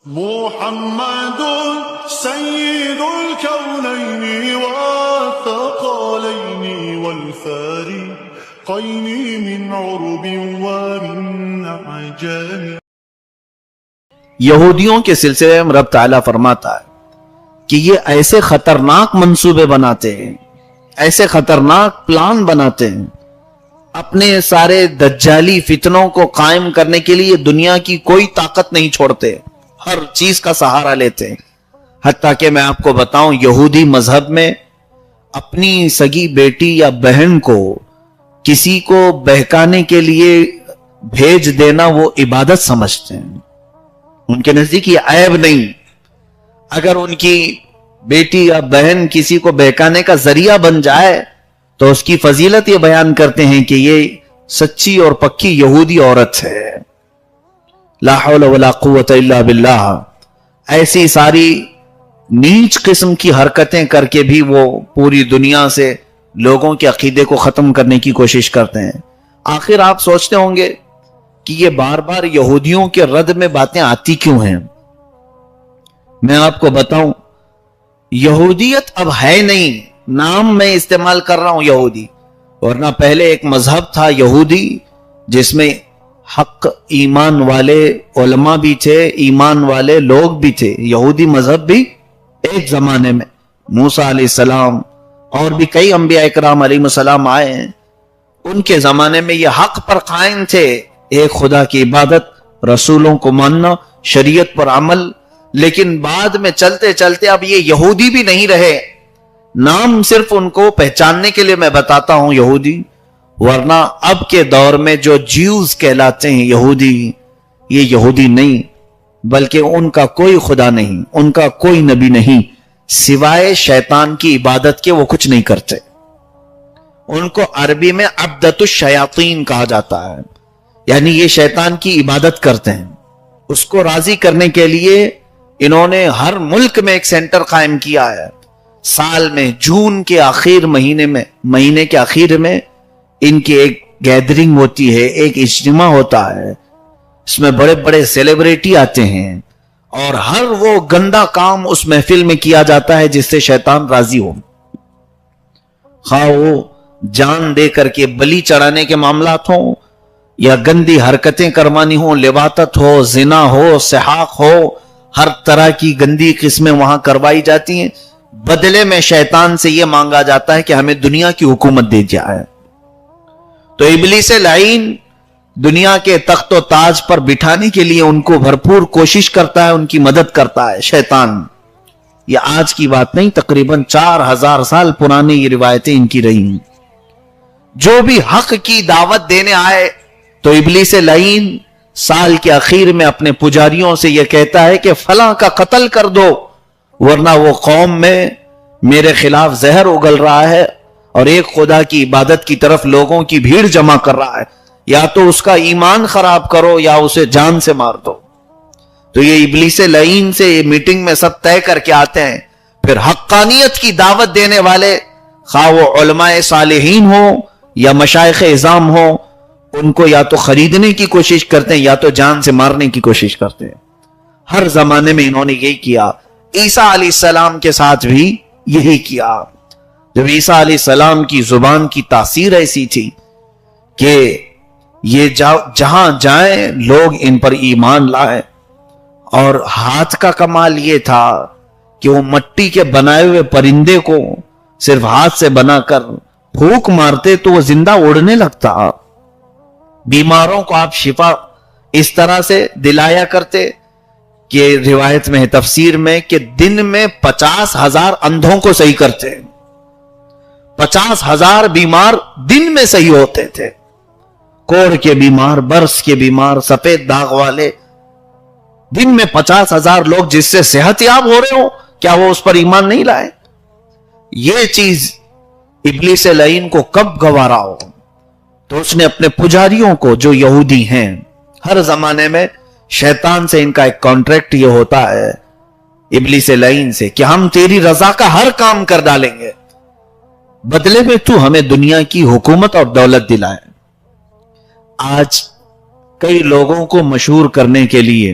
محمد سيد الكونين والثقلين والفارقين من عرب ومن عجم. یہودیوں کے سلسلے میں رب تعالیٰ فرماتا ہے کہ یہ ایسے خطرناک منصوبے بناتے ہیں، ایسے خطرناک پلان بناتے ہیں، اپنے سارے دجالی فتنوں کو قائم کرنے کے لیے دنیا کی کوئی طاقت نہیں چھوڑتے، ہر چیز کا سہارا لیتے ہیں. حتیٰ کہ میں آپ کو بتاؤں، یہودی مذہب میں اپنی سگی بیٹی یا بہن کو کسی کو بہکانے کے لیے بھیج دینا وہ عبادت سمجھتے ہیں. ان کے نزدیک یہ عیب نہیں. اگر ان کی بیٹی یا بہن کسی کو بہکانے کا ذریعہ بن جائے تو اس کی فضیلت یہ بیان کرتے ہیں کہ یہ سچی اور پکی یہودی عورت ہے. لا حول ولا قوت الا باللہ. ایسی ساری نیچ قسم کی حرکتیں کر کے بھی وہ پوری دنیا سے لوگوں کے عقیدے کو ختم کرنے کی کوشش کرتے ہیں. آخر آپ سوچتے ہوں گے کہ یہ بار بار یہودیوں کے رد میں باتیں آتی کیوں ہیں؟ میں آپ کو بتاؤں، یہودیت اب ہے نہیں، نام میں استعمال کر رہا ہوں یہودی، ورنہ پہلے ایک مذہب تھا یہودی جس میں حق ایمان والے علماء بھی تھے، ایمان والے لوگ بھی تھے. یہودی مذہب بھی ایک زمانے میں موسیٰ علیہ السلام اور بھی کئی انبیاء اکرام علیہ السلام آئے ہیں، ان کے زمانے میں یہ حق پر قائم تھے، ایک خدا کی عبادت، رسولوں کو ماننا، شریعت پر عمل. لیکن بعد میں چلتے چلتے اب یہ یہودی بھی نہیں رہے. نام صرف ان کو پہچاننے کے لیے میں بتاتا ہوں یہودی، ورنہ اب کے دور میں جو جیوز کہلاتے ہیں یہودی، یہ یہودی نہیں، بلکہ ان کا کوئی خدا نہیں، ان کا کوئی نبی نہیں، سوائے شیطان کی عبادت کے وہ کچھ نہیں کرتے. ان کو عربی میں عبدۃ الشیاطین کہا جاتا ہے، یعنی یہ شیطان کی عبادت کرتے ہیں. اس کو راضی کرنے کے لیے انہوں نے ہر ملک میں ایک سینٹر قائم کیا ہے. سال میں جون کے مہینے کے آخر میں ان کی ایک گیدرنگ ہوتی ہے، ایک اجتماع ہوتا ہے. اس میں بڑے بڑے سیلیبریٹی آتے ہیں اور ہر وہ گندا کام اس محفل میں کیا جاتا ہے جس سے شیطان راضی ہو. خواہ وہ جان دے کر کے بلی چڑھانے کے معاملات ہوں یا گندی حرکتیں کروانی ہوں، لواطت ہو، زنا ہو، سحاق ہو، ہر طرح کی گندی قسمیں وہاں کروائی جاتی ہیں. بدلے میں شیطان سے یہ مانگا جاتا ہے کہ ہمیں دنیا کی حکومت دے جائے. تو ابلیس لعین دنیا کے تخت و تاج پر بٹھانے کے لیے ان کو بھرپور کوشش کرتا ہے، ان کی مدد کرتا ہے شیطان. یہ آج کی بات نہیں، تقریباً 4000 سال پرانی یہ روایتیں ان کی رہی ہیں. جو بھی حق کی دعوت دینے آئے تو ابلیس لعین سال کے اخیر میں اپنے پجاریوں سے یہ کہتا ہے کہ فلاں کا قتل کر دو، ورنہ وہ قوم میں میرے خلاف زہر اگل رہا ہے اور ایک خدا کی عبادت کی طرف لوگوں کی بھیڑ جمع کر رہا ہے، یا تو اس کا ایمان خراب کرو یا اسے جان سے مار دو. تو یہ ابلیس لعین سے یہ میٹنگ میں سب طے کر کے آتے ہیں. پھر حقانیت کی دعوت دینے والے، خواہ وہ علماء صالحین ہو یا مشائخ اعظام ہو، ان کو یا تو خریدنے کی کوشش کرتے ہیں یا تو جان سے مارنے کی کوشش کرتے ہیں. ہر زمانے میں انہوں نے یہی کیا. عیسیٰ علیہ السلام کے ساتھ بھی یہی کیا. جب عیسیٰ علیہ السلام کی زبان کی تاثیر ایسی تھی کہ یہ جہاں جائیں لوگ ان پر ایمان لائے، اور ہاتھ کا کمال یہ تھا کہ وہ مٹی کے بنائے ہوئے پرندے کو صرف ہاتھ سے بنا کر پھونک مارتے تو وہ زندہ اڑنے لگتا. بیماروں کو آپ شفا اس طرح سے دلایا کرتے کہ روایت میں ہے، تفسیر میں، کہ دن میں 50,000 اندھوں کو صحیح کرتے. 50,000 بیمار دن میں صحیح ہوتے تھے. کوڑ کے بیمار، برس کے بیمار، سفید داغ والے، دن میں 50,000 لوگ جس سے صحت یاب ہو رہے ہو، کیا وہ اس پر ایمان نہیں لائے؟ یہ چیز ابلیس لعین کو کب گوارا ہو؟ تو اس نے اپنے پجاریوں کو، جو یہودی ہیں، ہر زمانے میں شیطان سے ان کا ایک کانٹریکٹ یہ ہوتا ہے ابلیس لعین سے کہ ہم تیری رضا کا ہر کام کر ڈالیں گے، بدلے میں تو ہمیں دنیا کی حکومت اور دولت دلائے. آج کئی لوگوں کو مشہور کرنے کے لیے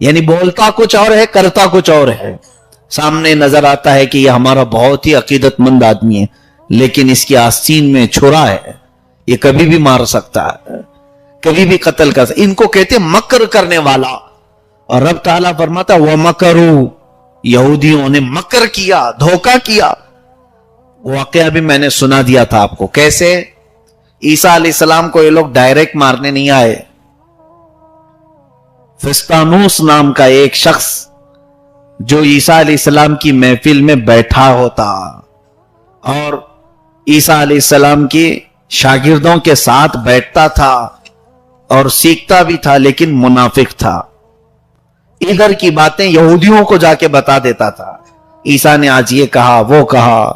یعنی بولتا کچھ اور ہے، کرتا کچھ اور ہے. سامنے نظر آتا ہے کہ یہ ہمارا بہت ہی عقیدت مند آدمی ہے، لیکن اس کی آستین میں چھرا ہے، یہ کبھی بھی مار سکتا ہے، کبھی بھی قتل کر سکتا. ان کو کہتے مکر کرنے والا. اور رب تعالیٰ فرماتا وَمَكَرُوا، یہودیوں نے مکر کیا، دھوکہ کیا. واقعہ بھی میں نے سنا دیا تھا آپ کو. کیسے؟ عیسیٰ علیہ السلام کو یہ لوگ ڈائریکٹ مارنے نہیں آئے. فستانوس نام کا ایک شخص جو عیسیٰ علیہ السلام کی محفل میں بیٹھا ہوتا اور عیسیٰ علیہ السلام کی شاگردوں کے ساتھ بیٹھتا تھا اور سیکھتا بھی تھا، لیکن منافق تھا. ادھر کی باتیں یہودیوں کو جا کے بتا دیتا تھا. عیسیٰ نے آج یہ کہا، وہ کہا،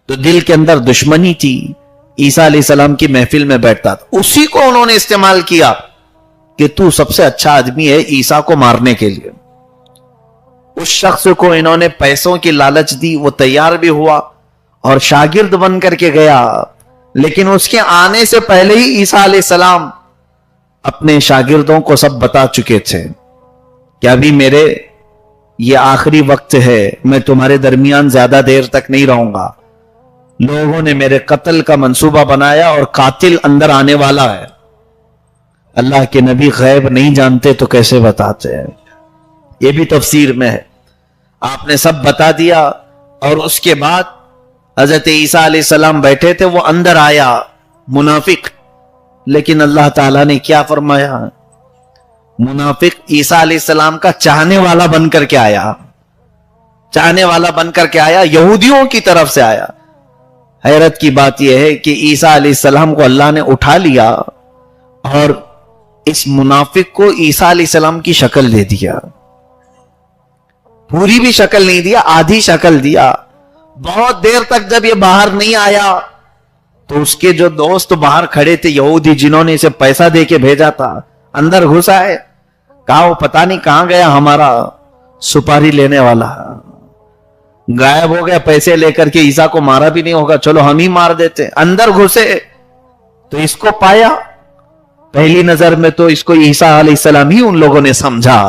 تو دل کے اندر دشمنی تھی. عیسیٰ علیہ السلام کی محفل میں بیٹھتا تھا. اسی کو انہوں نے استعمال کیا کہ تو سب سے اچھا آدمی ہے عیسیٰ کو مارنے کے لیے. اس شخص کو انہوں نے پیسوں کی لالچ دی، وہ تیار بھی ہوا اور شاگرد بن کر کے گیا. لیکن اس کے آنے سے پہلے ہی عیسیٰ علیہ السلام اپنے شاگردوں کو سب بتا چکے تھے کہ ابھی میرے یہ آخری وقت ہے، میں تمہارے درمیان زیادہ دیر تک نہیں رہوں گا. لوگوں نے میرے قتل کا منصوبہ بنایا اور قاتل اندر آنے والا ہے. اللہ کے نبی غیب نہیں جانتے تو کیسے بتاتے ہیں؟ یہ بھی تفسیر میں ہے. آپ نے سب بتا دیا اور اس کے بعد حضرت عیسیٰ علیہ السلام بیٹھے تھے، وہ اندر آیا منافق. لیکن اللہ تعالیٰ نے کیا فرمایا؟ منافق عیسیٰ علیہ السلام کا چاہنے والا بن کر کے آیا، چاہنے والا بن کر کے آیا، یہودیوں کی طرف سے آیا. حیرت کی بات یہ ہے کہ عیسیٰ علیہ السلام کو اللہ نے اٹھا لیا اور اس منافق کو عیسیٰ علیہ السلام کی شکل دے دیا. پوری بھی شکل نہیں دیا، آدھی شکل دیا. بہت دیر تک جب یہ باہر نہیں آیا تو اس کے جو دوست باہر کھڑے تھے یہودی، جنہوں نے اسے پیسہ دے کے بھیجا تھا، اندر گھسا ہے. کہا وہ پتہ نہیں کہاں گیا ہمارا سپاری لینے والا، غائب ہو گیا. پیسے لے کر کے عیسیٰ کو مارا بھی نہیں ہوگا، چلو ہم ہی مار دیتے. اندر گھسے تو اس کو پایا. پہلی نظر میں تو اس کو عیسیٰ علیہ السلام ہی ان لوگوں نے سمجھا.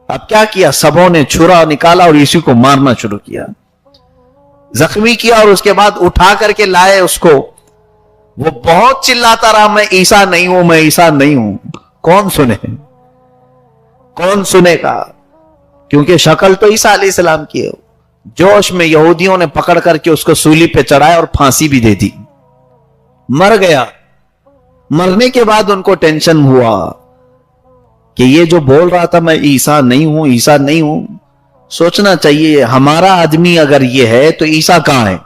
اب کیا کیا؟ سبوں نے چھرا نکالا اور اسی کو مارنا شروع کیا، زخمی کیا اور اس کے بعد اٹھا کر کے لائے اس کو. وہ بہت چلاتا رہا، میں عیسیٰ نہیں ہوں، میں عیسیٰ نہیں ہوں. کون سنے؟ کون سنے گا؟ کیونکہ شکل تو عیسیٰ علیہ السلام کی ہے. جوش میں یہودیوں نے پکڑ کر کے اس کو سولی پہ چڑھایا اور پھانسی بھی دے دی. مر گیا. مرنے کے بعد ان کو ٹینشن ہوا کہ یہ جو بول رہا تھا میں عیسیٰ نہیں ہوں، عیسیٰ نہیں ہوں، سوچنا چاہیے ہمارا آدمی اگر یہ ہے تو عیسیٰ کہاں ہے،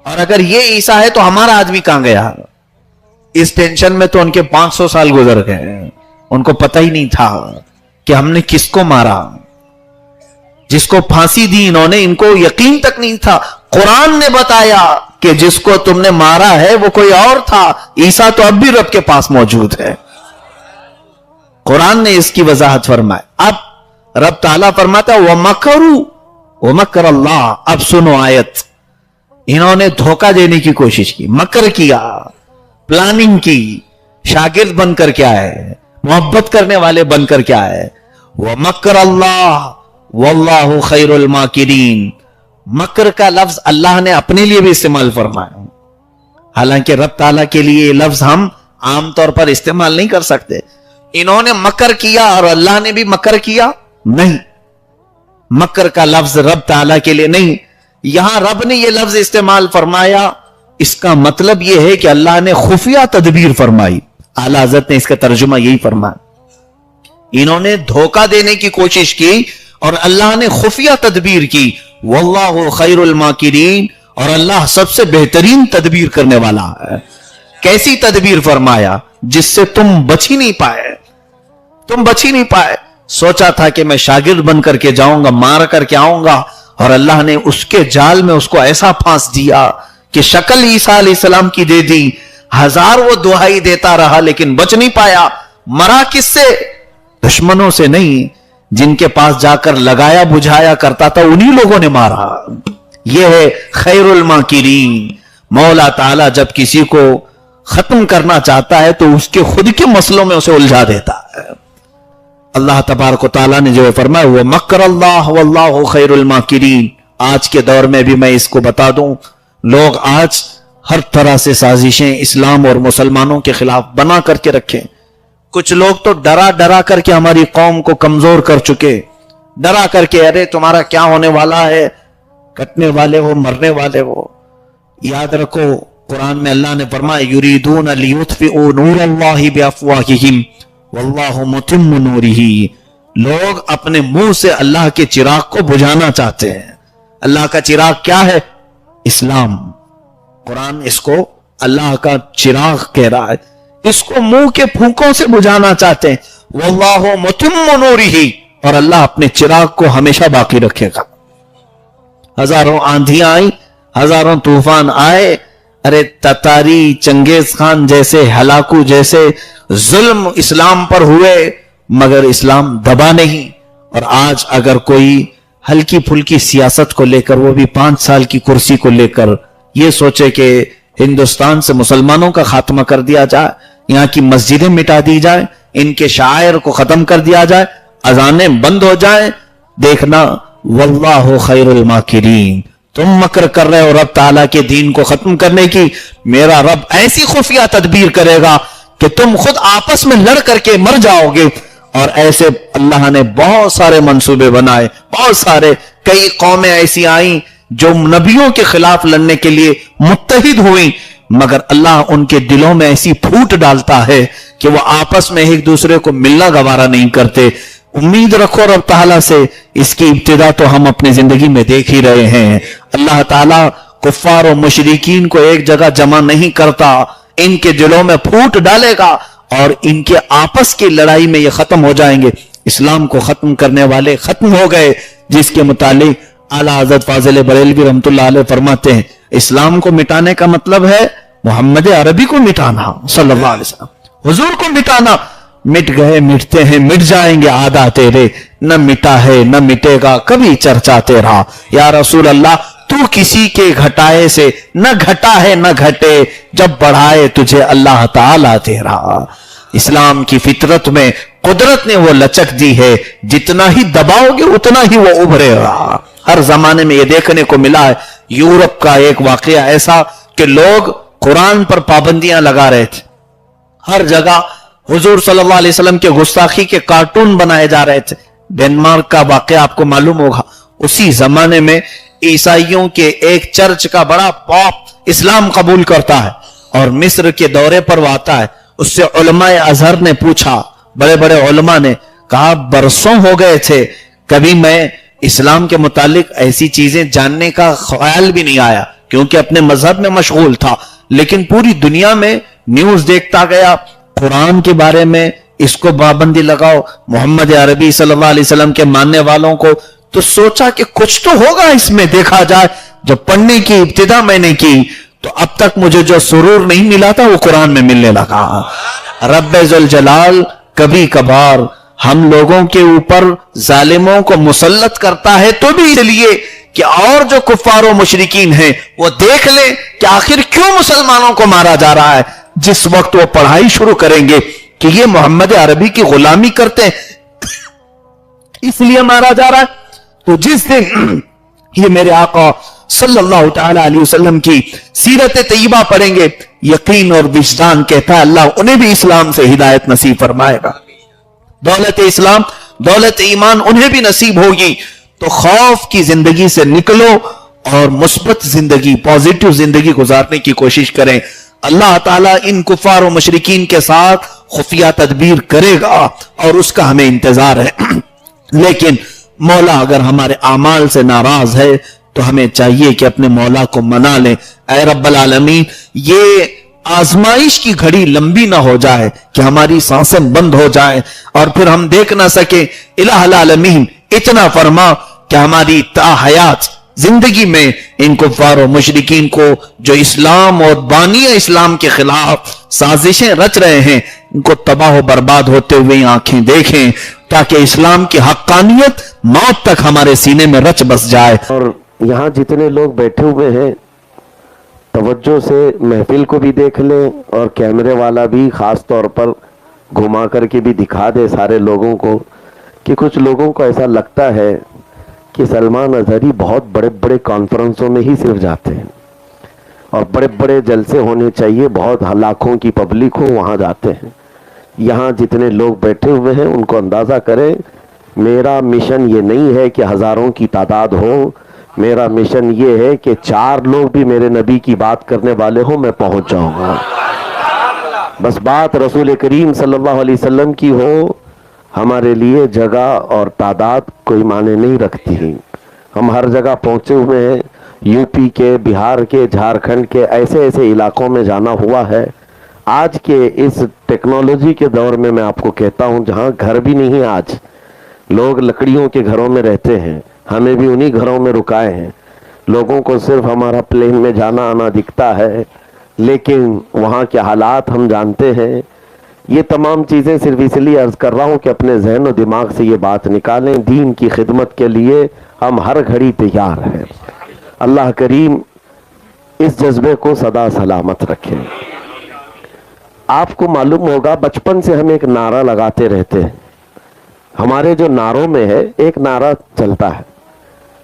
اور اگر یہ عیسیٰ ہے تو ہمارا آدمی کہاں گیا. اس ٹینشن میں تو ان کے 500 سال گزر گئے. ان کو پتہ ہی نہیں تھا کہ ہم نے کس کو مارا. جس کو پھانسی دی انہوں نے، ان کو یقین تک نہیں تھا. قرآن نے بتایا کہ جس کو تم نے مارا ہے وہ کوئی اور تھا. عیسیٰ تو اب بھی رب کے پاس موجود ہے. قرآن نے اس کی وضاحت فرمائی. اب رب تعالیٰ فرماتا وَمَكَرُوا وَمَكَرَ اللَّهُ. اب سنو آیت. انہوں نے دھوکہ دینے کی کوشش کی، مکر کیا، پلاننگ کی، شاگرد بن کر کے آئے، محبت کرنے والے بن کر کے آئے. وَمَكَرَ اللَّهُ وَاللَّهُ خَيْرُ الْمَاكِرِينَ. مکر کا لفظ اللہ نے اپنے لیے بھی استعمال فرمایا، حالانکہ رب تعالیٰ کے لیے یہ لفظ ہم عام طور پر استعمال نہیں کر سکتے. انہوں نے مکر کیا اور اللہ نے بھی مکر کیا؟ نہیں. مکر کا لفظ رب تعالیٰ کے لیے نہیں. یہاں رب نے یہ لفظ استعمال فرمایا، اس کا مطلب یہ ہے کہ اللہ نے خفیہ تدبیر فرمائی. اعلیٰ حضرت نے اس کا ترجمہ یہی فرمایا. انہوں نے دھوکہ دینے کی کوشش کی اور اللہ نے خفیہ تدبیر کی. واللہ خیر الماکرین. اور اللہ سب سے بہترین تدبیر کرنے والا ہے. کیسی تدبیر فرمایا؟ جس سے تم بچ ہی نہیں پائے. تم بچ ہی نہیں پائے. سوچا تھا کہ میں شاگرد بن کر کے جاؤں گا، مار کر کے آؤں گا، اور اللہ نے اس کے جال میں اس کو ایسا پھانس دیا کہ شکل عیسیٰ علیہ السلام کی دے دی. ہزار وہ دہائی دیتا رہا لیکن بچ نہیں پایا. مرا کس سے؟ دشمنوں سے نہیں. جن کے پاس جا کر لگایا بجھایا کرتا تھا انہی لوگوں نے مارا. یہ ہے خیر الماکرین. مولا تعالیٰ جب کسی کو ختم کرنا چاہتا ہے تو اس کے خود کے مسئلوں میں اسے الجھا دیتا ہے. اللہ تبارک و تعالیٰ نے جو فرمایا وہ مکر اللہ واللہ خیر الماکرین. آج کے دور میں بھی میں اس کو بتا دوں، لوگ آج ہر طرح سے سازشیں اسلام اور مسلمانوں کے خلاف بنا کر کے رکھیں. کچھ لوگ تو ڈرا ڈرا کر کے ہماری قوم کو کمزور کر چکے، ڈرا کر کے ارے تمہارا کیا ہونے والا ہے، کٹنے والے ہو، مرنے والے ہو. یاد رکھو قرآن میں اللہ نے فرمایا یریدون لیطفئوا نور اللہ بافواہہم واللہ متم نورہ. لوگ اپنے منہ سے اللہ کے چراغ کو بجھانا چاہتے ہیں. اللہ کا چراغ کیا ہے؟ اسلام. قرآن اس کو اللہ کا چراغ کہہ رہا ہے، اس کو منہ کے پھونکوں سے بجھانا چاہتے ہیں. واللہ متم نورہ، اور اللہ اپنے چراغ کو ہمیشہ باقی رکھے گا. ہزاروں آندھیاں آئیں، ہزاروں طوفان آئے، ارے تتاری چنگیز خان جیسے ہلاکو جیسے ظلم اسلام پر ہوئے، مگر اسلام دبا نہیں. اور آج اگر کوئی ہلکی پھلکی سیاست کو لے کر، وہ بھی 5 سال کی کرسی کو لے کر، یہ سوچے کہ ہندوستان سے مسلمانوں کا خاتمہ کر دیا جائے، یہاں کی مسجدیں مٹا دی جائے، ان کے شاعر کو ختم کر دیا جائے، اذانیں بند ہو جائیں، دیکھنا واللہ خیر الماکرین. تم مکر کر رہے ہو رب تعالیٰ کے دین کو ختم کرنے کی، میرا رب ایسی خفیہ تدبیر کرے گا کہ تم خود آپس میں لڑ کر کے مر جاؤ گے. اور ایسے اللہ نے بہت سارے منصوبے بنائے، بہت سارے. کئی قومیں ایسی آئیں جو نبیوں کے خلاف لڑنے کے لیے متحد ہوئیں، مگر اللہ ان کے دلوں میں ایسی پھوٹ ڈالتا ہے کہ وہ آپس میں ایک دوسرے کو ملنا گوارا نہیں کرتے. امید رکھو رب تعالیٰ سے، اس کی ابتدا تو ہم اپنی زندگی میں دیکھ ہی رہے ہیں. اللہ تعالیٰ کفار و مشرکین کو ایک جگہ جمع نہیں کرتا، ان کے دلوں میں پھوٹ ڈالے گا اور ان کے آپس کی لڑائی میں یہ ختم ہو جائیں گے. اسلام کو ختم کرنے والے ختم ہو گئے، جس کے متعلق اعلیٰ حضرت فاضل بریلوی رحمۃ اللہ علیہ فرماتے ہیں اسلام کو مٹانے کا مطلب ہے محمد عربی کو مٹانا، صلی اللہ علیہ وسلم، حضور کو مٹانا. مٹ گئے، مٹتے ہیں، مٹ جائیں گے آدھا تیرے، نہ مٹا ہے نہ مٹے گا کبھی چرچا تیرا. یا رسول اللہ تو کسی کے گھٹائے سے نہ گھٹا ہے نہ گھٹے، جب بڑھائے تجھے اللہ تعالیٰ تیرا. اسلام کی فطرت میں قدرت نے وہ لچک دی ہے، جتنا ہی دباؤ گے اتنا ہی وہ ابھرے گا. ہر زمانے میں یہ دیکھنے کو ملا ہے. یورپ کا ایک واقعہ ایسا کہ لوگ قرآن پر پابندیاں لگا رہے تھے، ہر جگہ حضور صلی اللہ علیہ وسلم کے گستاخی کے کارٹون بنائے جا رہے تھے. ڈنمارک کا واقعہ آپ کو معلوم ہوگا. اسی زمانے میں عیسائیوں کے ایک چرچ کا بڑا پاپ اسلام قبول کرتا ہے اور مصر کے دورے پر وہ آتا ہے. اس سے علماء ازہر نے پوچھا، بڑے بڑے علماء نے کہا برسوں ہو گئے تھے، کبھی میں اسلام کے متعلق ایسی چیزیں جاننے کا خیال بھی نہیں آیا کیونکہ اپنے مذہب میں مشغول تھا، لیکن پوری دنیا میں نیوز دیکھتا گیا قرآن کے بارے میں، اس کو پابندی لگاؤ، محمد عربی صلی اللہ علیہ وسلم کے ماننے والوں کو. تو سوچا کہ کچھ تو ہوگا اس میں، دیکھا جائے. جب پڑھنے کی ابتدا میں نے کی تو اب تک مجھے جو سرور نہیں ملا تھا وہ قرآن میں ملنے لگا. رب ذوالجلال کبھی کبھار ہم لوگوں کے اوپر ظالموں کو مسلط کرتا ہے تو بھی اس لیے کہ اور جو کفار و مشرکین ہیں وہ دیکھ لیں کہ آخر کیوں مسلمانوں کو مارا جا رہا ہے. جس وقت وہ پڑھائی شروع کریں گے کہ یہ محمد عربی کی غلامی کرتے ہیں اس لیے مارا جا رہا ہے، تو جس دن یہ میرے آقا صلی اللہ تعالی علیہ وسلم کی سیرت طیبہ پڑھیں گے، یقین اور وجدان کہتا ہے اللہ انہیں بھی اسلام سے ہدایت نصیب فرمائے گا. دولت اسلام، دولت ایمان انہیں بھی نصیب ہوگی. تو خوف کی زندگی سے نکلو اور مثبت زندگی، پازیٹو زندگی گزارنے کی کوشش کریں. اللہ تعالیٰ ان کفار و مشرکین کے ساتھ خفیہ تدبیر کرے گا اور اس کا ہمیں انتظار ہے. لیکن مولا اگر ہمارے اعمال سے ناراض ہے تو ہمیں چاہیے کہ اپنے مولا کو منا لیں. اے رب العالمین، یہ آزمائش کی گھڑی لمبی نہ ہو جائے کہ ہماری سانسیں بند ہو جائیں اور پھر ہم دیکھ نہ سکیں. الہ العالمین اتنا فرما کہ ہماری تا حیات زندگی میں ان کفار و مشرکین کو جو اسلام اور بانی اسلام کے خلاف سازشیں رچ رہے ہیں ان کو تباہ و برباد ہوتے ہوئے آنکھیں دیکھیں تاکہ اسلام کی حقانیت موت تک ہمارے سینے میں رچ بس جائے. اور یہاں جتنے لوگ بیٹھے ہوئے ہیں توجہ سے محفل کو بھی دیکھ لیں اور کیمرے والا بھی خاص طور پر گھما کر کے بھی دکھا دے سارے لوگوں کو کہ کچھ لوگوں کو ایسا لگتا ہے کہ سلمان اظہری بہت بڑے بڑے کانفرنسوں میں ہی صرف جاتے ہیں اور بڑے بڑے جلسے ہونے چاہیے, بہت لاکھوں کی پبلک ہو وہاں جاتے ہیں. یہاں جتنے لوگ بیٹھے ہوئے ہیں ان کو اندازہ کریں, میرا مشن یہ نہیں ہے کہ ہزاروں کی تعداد ہو, میرا مشن یہ ہے کہ 4 لوگ بھی میرے نبی کی بات کرنے والے ہوں, میں پہنچ جاؤں گا. بس بات رسول کریم صلی اللہ علیہ وسلم کی ہو, ہمارے لیے جگہ اور تعداد کوئی معنی نہیں رکھتی. ہم ہر جگہ پہنچے ہوئے ہیں, یو پی کے, بہار کے, جھارکھنڈ کے, ایسے ایسے علاقوں میں جانا ہوا ہے. آج کے اس ٹیکنالوجی کے دور میں میں آپ کو کہتا ہوں, جہاں گھر بھی نہیں, آج لوگ لکڑیوں کے گھروں میں رہتے ہیں, ہمیں بھی انہی گھروں میں رکائے ہیں. لوگوں کو صرف ہمارا پلین میں جانا آنا دکھتا ہے, لیکن وہاں کے حالات ہم جانتے ہیں. یہ تمام چیزیں صرف اس لیے عرض کر رہا ہوں کہ اپنے ذہن و دماغ سے یہ بات نکالیں, دین کی خدمت کے لیے ہم ہر گھڑی تیار ہیں. اللہ کریم اس جذبے کو سدا سلامت رکھے. آپ کو معلوم ہوگا بچپن سے ہم ایک نعرہ لگاتے رہتے ہیں. ہمارے جو نعروں میں ہے ایک نعرہ چلتا ہے,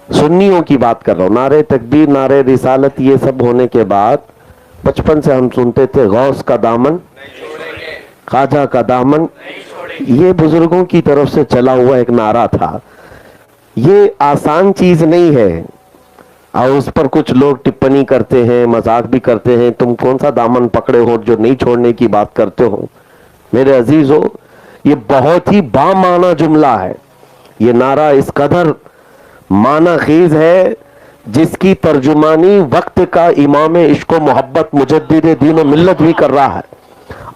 سنیوں کی بات کر رہا ہوں, نعرے تکبیر, نعرے رسالت, یہ سب ہونے کے بعد بچپن سے ہم سنتے تھے غوث کا دامن, خواجہ کا دامن. یہ بزرگوں کی طرف سے چلا ہوا ایک نعرہ تھا. یہ آسان چیز نہیں ہے, اور اس پر کچھ لوگ ٹپنی کرتے ہیں, مذاق بھی کرتے ہیں, تم کون سا دامن پکڑے ہو جو نہیں چھوڑنے کی بات کرتے ہو. میرے عزیزو, یہ بہت ہی بامعنی جملہ ہے. یہ نعرہ اس قدر معنی خیز ہے جس کی ترجمانی وقت کا امام عشق و محبت مجدد دین و ملت بھی کر رہا ہے.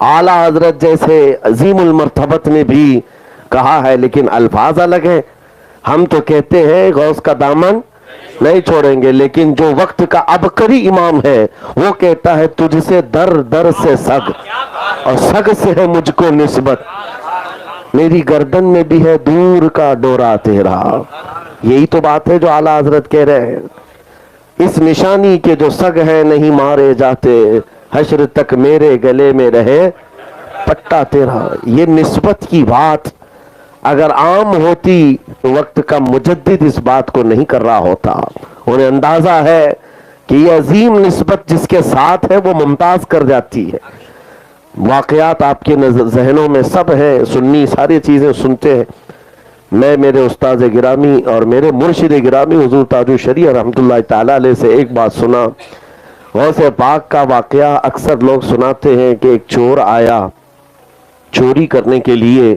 اعلیٰ حضرت جیسے عظیم المرتبت نے بھی کہا ہے, لیکن الفاظ الگ ہیں. ہم تو کہتے ہیں غوث کا دامن نہیں چھوڑیں گے, لیکن جو وقت کا عبقری امام ہے وہ کہتا ہے تجھ سے در در سے سگ, اور سگ سے ہے مجھ کو نسبت, میری گردن میں بھی ہے دور کا ڈورا تیرا. یہی تو بات ہے جو اعلیٰ حضرت کہہ رہے ہیں. اس نشانی کے جو سگ ہیں نہیں مارے جاتے, حشر تک میرے گلے میں رہے پٹا تیرا. یہ نسبت کی بات اگر عام ہوتی تو وقت کا مجدد اس بات کو نہیں کر رہا ہوتا. انہیں اندازہ ہے کہ یہ عظیم نسبت جس کے ساتھ ہے وہ ممتاز کر جاتی ہے. واقعات آپ کے ذہنوں میں سب ہیں, سنی ساری چیزیں سنتے ہیں. میں میرے استاد گرامی اور میرے مرشد گرامی حضور تاج الشریعہ رحمۃ اللہ تعالیٰ علیہ سے ایک بات سنا. غوث پاک کا واقعہ اکثر لوگ سناتے ہیں کہ ایک چور آیا چوری کرنے کے لیے,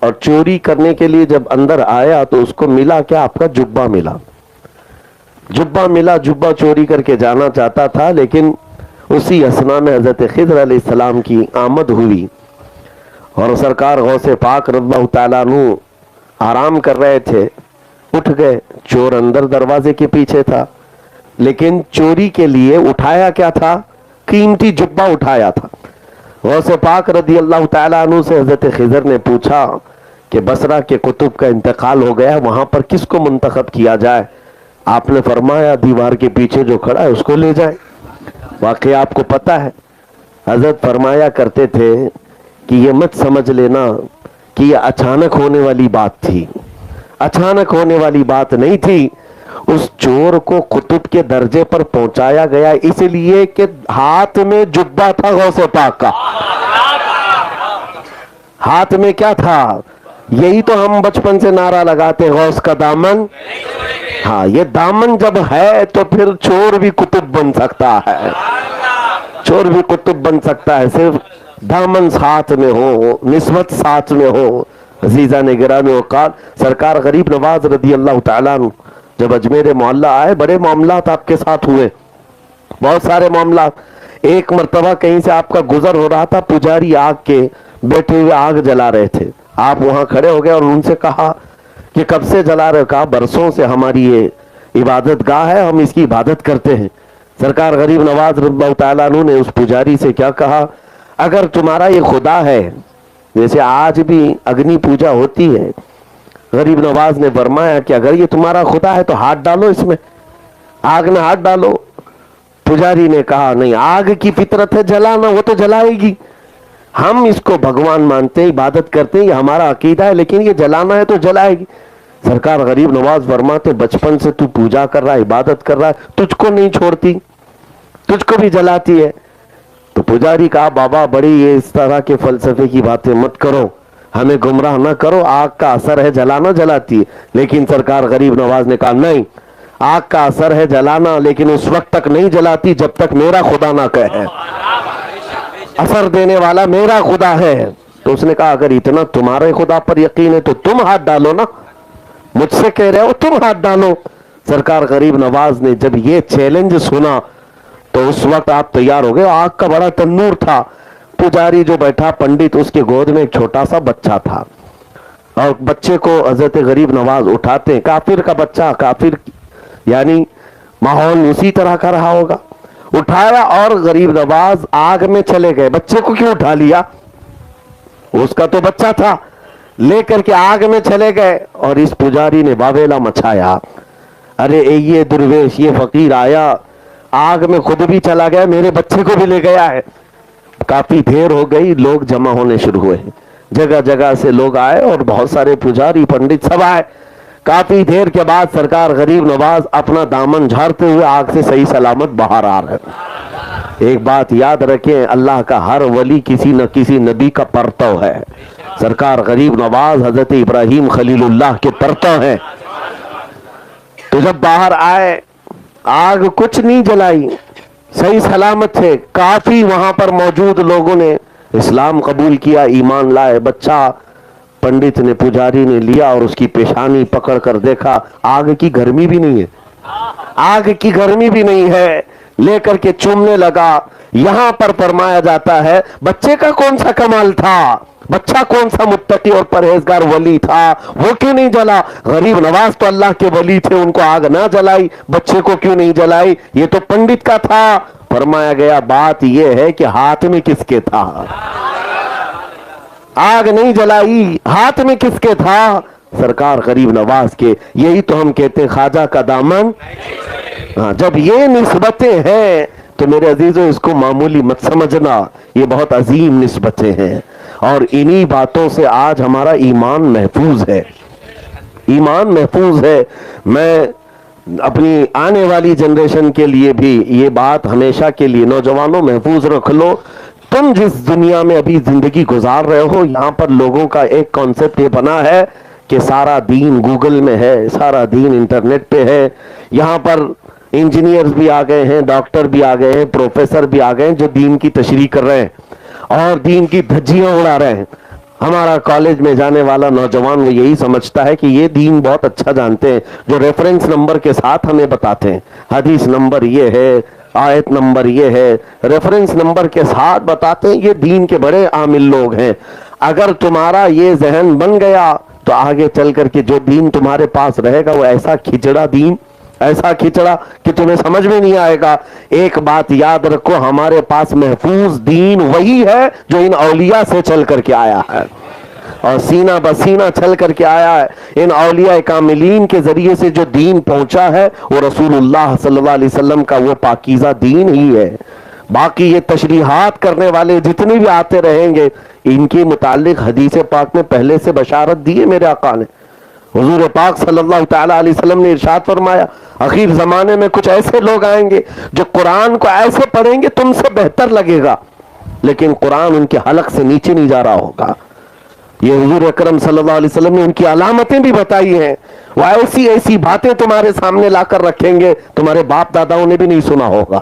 اور چوری کرنے کے لیے جب اندر آیا تو اس کو ملا کیا, آپ کا جبہ ملا. جبہ ملا, جبہ چوری کر کے جانا چاہتا تھا, لیکن اسی اسنا میں حضرت خضر علیہ السلام کی آمد ہوئی, اور سرکار غوث پاک رضی اللہ تعالیٰ عنہ آرام کر رہے تھے. اٹھ گئے, چور اندر دروازے کے پیچھے تھا, لیکن چوری کے لیے اٹھایا کیا تھا, قیمتی جبہ اٹھایا تھا. غوث پاک رضی اللہ تعالیٰ عنہ سے حضرت خضر نے پوچھا کہ بصرہ کے کتب کا انتقال ہو گیا, وہاں پر کس کو منتخب کیا جائے؟ آپ نے فرمایا دیوار کے پیچھے جو کھڑا ہے اس کو لے جائیں. واقعہ آپ کو پتا ہے, حضرت فرمایا کرتے تھے کہ یہ مت سمجھ لینا کہ یہ اچانک ہونے والی بات تھی. اچانک ہونے والی بات نہیں تھی. اس چور کو قطب کے درجے پر پہنچایا گیا اس لیے کہ ہاتھ میں جبہ تھا غوث پاک کا. ہاتھ میں کیا تھا؟ یہی تو ہم بچپن سے نعرہ لگاتے, غوث کا دامن. ہاں, یہ دامن جب ہے تو پھر چور بھی قطب بن سکتا ہے, چور بھی قطب بن سکتا ہے, صرف دامن ساتھ میں ہو, نسبت ساتھ میں ہو. عزیزان گرامی اوقات, سرکار غریب نواز رضی اللہ تعالیٰ عنہ جب اجمیر معلیٰ آئے, بڑے معاملات آپ کے ساتھ ہوئے, بہت سارے معاملات. ایک مرتبہ کہیں سے آپ کا گزر ہو رہا تھا, پجاری آگ کے بیٹھے ہوئے آگ جلا رہے تھے. آپ وہاں کھڑے ہو گئے اور ان سے کہا کہ کب سے جلا رہے؟ کہا برسوں سے ہماری یہ عبادت گاہ ہے, ہم اس کی عبادت کرتے ہیں. سرکار غریب نواز رضی اللہ تعالیٰ عنہ نے اس پجاری سے کیا کہا, اگر تمہارا یہ خدا ہے, جیسے آج بھی اگنی پوجا ہوتی ہے, غریب نواز نے فرمایا کہ اگر یہ تمہارا خدا ہے تو ہاتھ ڈالو اس میں, آگ میں ہاتھ ڈالو. پجاری نے کہا نہیں, آگ کی فطرت ہے جلانا, وہ تو جلائے گی. ہم اس کو بھگوان مانتے ہیں, عبادت کرتے ہیں, یہ ہمارا عقیدہ ہے, لیکن یہ جلانا ہے تو جلائے گی. سرکار غریب نواز فرماتے بچپن سے تو پوجا کر رہا ہے, عبادت کر رہا ہے, تجھ کو نہیں چھوڑتی, تجھ کو بھی جلاتی ہے. تو پجاری کہا بابا بڑی یہ اس طرح کے فلسفے کی باتیں مت کرو, ہمیں گمراہ نہ کرو, آگ کا اثر ہے جلانا جلاتی ہے. لیکن سرکار غریب نواز نے کہا نہیں, آگ کا اثر ہے جلانا, لیکن اس وقت تک نہیں جلاتی جب تک میرا خدا نہ کہے. اثر دینے والا میرا خدا ہے. تو اس نے کہا اگر اتنا تمہارے خدا پر یقین ہے تو تم ہاتھ ڈالو نا, مجھ سے کہہ رہے ہو تم ہاتھ ڈالو. سرکار غریب نواز نے جب یہ چیلنج سنا تو اس وقت آپ تیار ہو گئے. آگ کا بڑا تنور تھا. پجاری جو بیٹھا پنڈت, اس کے گود میں ایک چھوٹا سا بچہ تھا, اور بچے کو حضرت غریب نواز اٹھاتے ہیں. کافر کا بچہ, کافر یعنی ماحول اسی طرح کا رہا ہوگا. اٹھایا اور غریب نواز آگ میں چلے گئے. بچے کو کیوں اٹھا لیا, اس کا تو بچہ تھا, لے کر کے آگ میں چلے گئے. اور اس پجاری نے واویلا مچایا, ارے یہ درویش, یہ فقیر آیا, آگ میں خود بھی چلا گیا, میرے بچے کو بھی لے گیا ہے. کافی دیر ہو گئی, لوگ جمع ہونے شروع ہوئے, جگہ جگہ سے لوگ آئے اور بہت سارے پجاری پنڈت سب آئے. کافی دیر کے بعد سرکار غریب نواز اپنا دامن جھاڑتے ہوئے آگ سے صحیح سلامت باہر آ رہے. ایک بات یاد رکھیں, اللہ کا ہر ولی کسی نہ کسی نبی کا پرتو ہے. سرکار غریب نواز حضرت ابراہیم خلیل اللہ کے پرتو ہیں. تو جب باہر آئے, آگ کچھ نہیں جلائی, صحیح سلامت تھے. کافی وہاں پر موجود لوگوں نے اسلام قبول کیا, ایمان لائے. بچہ پنڈت نے, پجاری نے لیا اور اس کی پیشانی پکڑ کر دیکھا, آگ کی گرمی بھی نہیں ہے, آگ کی گرمی بھی نہیں ہے. لے کر کے چومنے لگا. یہاں پر فرمایا جاتا ہے بچے کا کون سا کمال تھا, بچہ کون سا متقی اور پرہیزگار ولی تھا, وہ کیوں نہیں جلا. غریب نواز تو اللہ کے ولی تھے, ان کو آگ نہ جلائی, بچے کو کیوں نہیں جلائی, یہ تو پنڈت کا تھا. فرمایا گیا بات یہ ہے کہ ہاتھ میں کس کے تھا, آگ نہیں جلائی, ہاتھ میں کس کے تھا, سرکار غریب نواز کے. یہی تو ہم کہتے ہیں خواجہ کا دامن. جب یہ نسبتیں ہیں تو میرے عزیزوں اس کو معمولی مت سمجھنا, یہ بہت عظیم نسبتیں ہیں, اور انہی باتوں سے آج ہمارا ایمان محفوظ ہے, ایمان محفوظ ہے. میں اپنی آنے والی جنریشن کے لیے بھی یہ بات ہمیشہ کے لیے, نوجوانوں محفوظ رکھ لو. تم جس دنیا میں ابھی زندگی گزار رہے ہو, یہاں پر لوگوں کا ایک کانسیپٹ یہ بنا ہے کہ سارا دین گوگل میں ہے, سارا دین انٹرنیٹ پہ ہے. یہاں پر انجینئرز بھی آ گئے ہیں, ڈاکٹر بھی آ گئے ہیں, پروفیسر بھی آ گئے ہیں جو دین کی تشریح کر رہے ہیں اور دین کی دھجیاں اڑا رہے ہیں. ہمارا کالج میں جانے والا نوجوان وہ یہی سمجھتا ہے کہ یہ دین بہت اچھا جانتے ہیں, جو ریفرنس نمبر کے ساتھ ہمیں بتاتے ہیں, حدیث نمبر یہ ہے, آیت نمبر یہ ہے, ریفرنس نمبر کے ساتھ بتاتے ہیں, یہ دین کے بڑے عامل لوگ ہیں. اگر تمہارا یہ ذہن بن گیا تو آگے چل کر کے جو دین تمہارے پاس رہے گا وہ ایسا کھچڑا دین, ایسا کھچڑا کہ تمہیں سمجھ میں نہیں آئے گا. ایک بات یاد رکھو, ہمارے پاس محفوظ دین وہی ہے جو ان اولیاء سے چل کر کے آیا ہے اور سینہ بسینہ چل کر کے آیا ہے. ان اولیاء کاملین کے ذریعے سے جو دین پہنچا ہے وہ رسول اللہ صلی اللہ علیہ وسلم کا وہ پاکیزہ دین ہی ہے. باقی یہ تشریحات کرنے والے جتنے بھی آتے رہیں گے, ان کے متعلق حدیث پاک میں پہلے سے بشارت دی ہے میرے آقا نے. حضور پاک صلی اللہ تعالی علیہ وسلم نے ارشاد فرمایا اخیر زمانے میں کچھ ایسے لوگ آئیں گے جو قرآن کو ایسے پڑھیں گے تم سے بہتر لگے گا, لیکن قرآن ان کے حلق سے نیچے نہیں جا رہا ہوگا. یہ حضور اکرم صلی اللہ علیہ وسلم نے ان کی علامتیں بھی بتائی ہیں. وہ ایسی ایسی باتیں تمہارے سامنے لا کر رکھیں گے تمہارے باپ داداؤں نے بھی نہیں سنا ہوگا,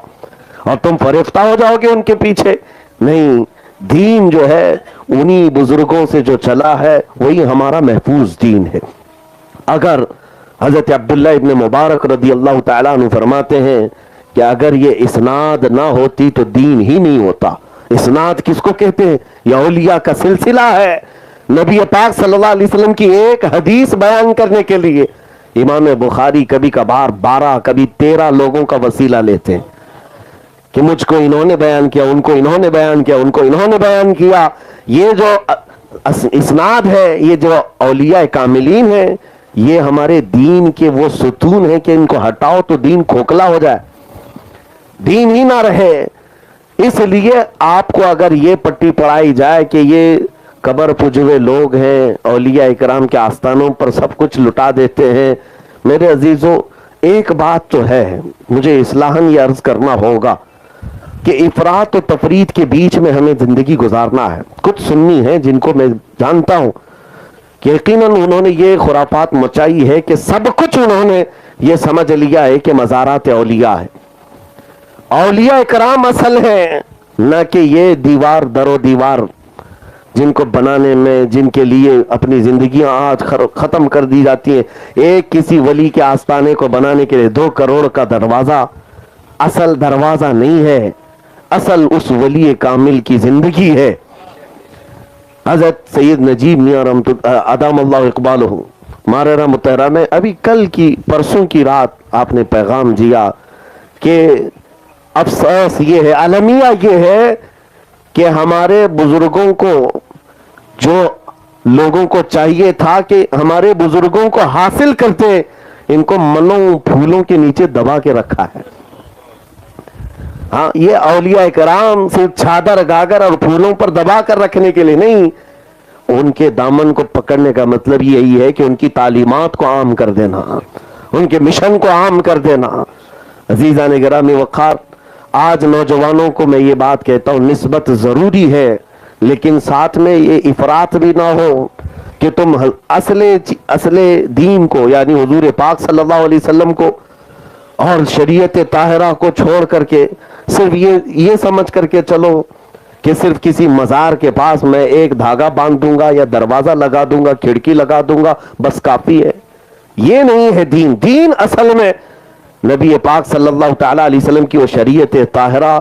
اور تم فریفتہ ہو جاؤ گے ان کے پیچھے. نہیں, دین جو ہے انہی بزرگوں سے جو چلا ہے وہی ہمارا محفوظ دین ہے. اگر حضرت عبداللہ ابن مبارک رضی اللہ تعالیٰ عنہ فرماتے ہیں کہ اگر یہ اسناد نہ ہوتی تو دین ہی نہیں ہوتا. اسناد کس کو کہتے ہیں؟ یہ اولیاء کا سلسلہ ہے. نبی پاک صلی اللہ علیہ وسلم کی ایک حدیث بیان کرنے کے لیے امام بخاری کبھی کبھار 12 کبھی 13 لوگوں کا وسیلہ لیتے ہیں کہ مجھ کو انہوں نے بیان کیا, ان کو انہوں نے بیان کیا, ان کو انہوں نے بیان کیا. یہ جو اسناد ہے, یہ جو اولیاء کاملین ہیں, یہ ہمارے دین کے وہ ستون ہیں کہ ان کو ہٹاؤ تو دین کھوکھلا ہو جائے, دین ہی نہ رہے. اس لیے آپ کو اگر یہ پٹی پڑھائی جائے کہ یہ قبر پجوے لوگ ہیں، اولیاء اکرام کے آستانوں پر سب کچھ لٹا دیتے ہیں، میرے عزیزوں ایک بات تو ہے، مجھے اصلاحاً یہ عرض کرنا ہوگا کہ افراط و تفریط کے بیچ میں ہمیں زندگی گزارنا ہے. کچھ سنی ہیں جن کو میں جانتا ہوں کہ یقیناً انہوں نے یہ خرافات مچائی ہے کہ سب کچھ انہوں نے یہ سمجھ لیا ہے کہ مزارات اولیاء ہے. اولیاء اکرام اصل ہیں، نہ کہ یہ دیوار در و دیوار جن کو بنانے میں، جن کے لیے اپنی زندگیاں آج ختم کر دی جاتی ہیں. ایک کسی ولی کے آستانے کو بنانے کے لیے 2 کروڑ کا دروازہ اصل دروازہ نہیں ہے، اصل اس ولی کامل کی زندگی ہے. حضرت سید نجیب میاں ادام اللہ اقبالہ ماررہ مطہرہ میں ابھی کل کی پرسوں کی رات آپ نے پیغام دیا کہ افسوس یہ ہے، المیہ یہ ہے کہ ہمارے بزرگوں کو جو لوگوں کو چاہیے تھا کہ ہمارے بزرگوں کو حاصل کرتے، ان کو منوں پھولوں کے نیچے دبا کے رکھا ہے. ہاں، یہ اولیاء کرام صرف چادر گاگر اور پھولوں پر دبا کر رکھنے کے لیے نہیں، ان کے دامن کو پکڑنے کا مطلب یہی ہے کہ ان کی تعلیمات کو عام کر دینا، ان کے مشن کو عام کر دینا. عزیزان گرامی وقار، آج نوجوانوں کو میں یہ بات کہتا ہوں، نسبت ضروری ہے لیکن ساتھ میں یہ افراط بھی نہ ہو کہ تم اصل دین کو یعنی حضور پاک صلی اللہ علیہ وسلم کو اور شریعت طاہرہ کو چھوڑ کر کے صرف یہ سمجھ کر کے چلو کہ صرف کسی مزار کے پاس میں ایک دھاگا باندھ دوں گا یا دروازہ لگا دوں گا، کھڑکی لگا دوں گا، بس کافی ہے. یہ نہیں ہے دین. دین اصل میں نبی پاک صلی اللہ تعالی علیہ وسلم کی وہ شریعت طاہرہ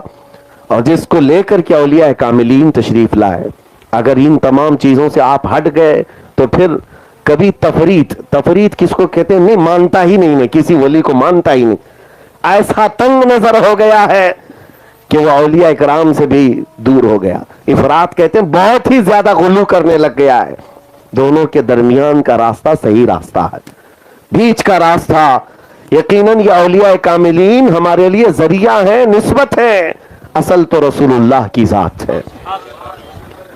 اور جس کو لے کر کے اولیاء کاملین تشریف لائے. اگر ان تمام چیزوں سے آپ ہٹ گئے تو پھر کبھی تفریط کس کو کہتے ہیں؟ نہیں مانتا ہی نہیں، کسی ولی کو مانتا ہی نہیں. ایسا تنگ نظر ہو گیا ہے کہ وہ اولیاء کرام سے بھی دور ہو گیا. افراط کہتے ہیں بہت ہی زیادہ غلو کرنے لگ گیا ہے. دونوں کے درمیان کا راستہ صحیح راستہ ہے، بیچ کا راستہ. یقیناً یہ اولیاء کاملین ہمارے لیے ذریعہ ہیں، نسبت ہے. اصل تو رسول اللہ کی ذات ہے،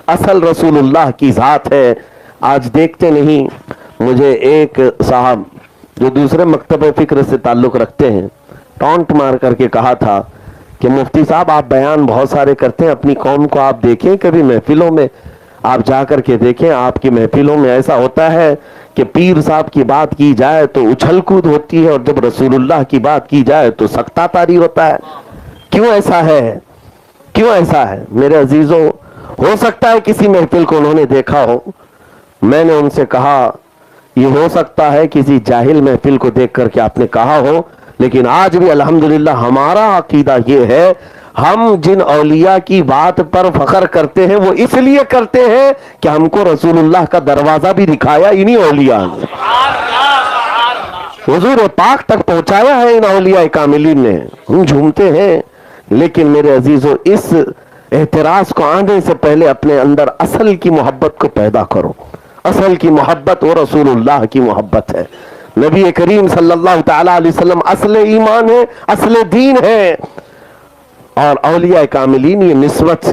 اصل رسول اللہ کی ذات ہے. آج دیکھتے نہیں، مجھے ایک صاحب جو دوسرے مکتب فکر سے تعلق رکھتے ہیں ٹونٹ مار کر کے کہا تھا کہ مفتی صاحب آپ بیان بہت سارے کرتے ہیں، اپنی قوم کو آپ دیکھیں، کبھی محفلوں میں آپ جا کر کے دیکھیں، آپ کی محفلوں میں ایسا ہوتا ہے کہ پیر صاحب کی بات کی جائے تو اچھل کود ہوتی ہے اور جب رسول اللہ کی بات کی جائے تو سکتہ طاری ہوتا ہے. کیوں ایسا ہے؟ کیوں ایسا ہے میرے عزیزوں؟ ہو سکتا ہے کسی محفل کو انہوں نے دیکھا ہو. میں نے ان سے کہا یہ ہو سکتا ہے کسی جاہل محفل کو دیکھ کر کے آپ نے کہا ہو، لیکن آج بھی الحمدللہ ہمارا عقیدہ یہ ہے، ہم جن اولیاء کی بات پر فخر کرتے ہیں وہ اس لیے کرتے ہیں کہ ہم کو رسول اللہ کا دروازہ بھی دکھایا انہی اولیاء نے، حضور پاک تک پہنچایا ہے ان اولیاء کاملین نے. ہم جھومتے ہیں، لیکن میرے عزیزوں اس اعتراض کو آنے سے پہلے اپنے اندر اصل کی محبت کو پیدا کرو. اصل کی محبت وہ رسول اللہ کی محبت ہے. نبی کریم صلی اللہ تعالی علیہ وسلم اصل ایمان ہے، اصل دین ہے. اور اولیاء کاملین یہ نسبت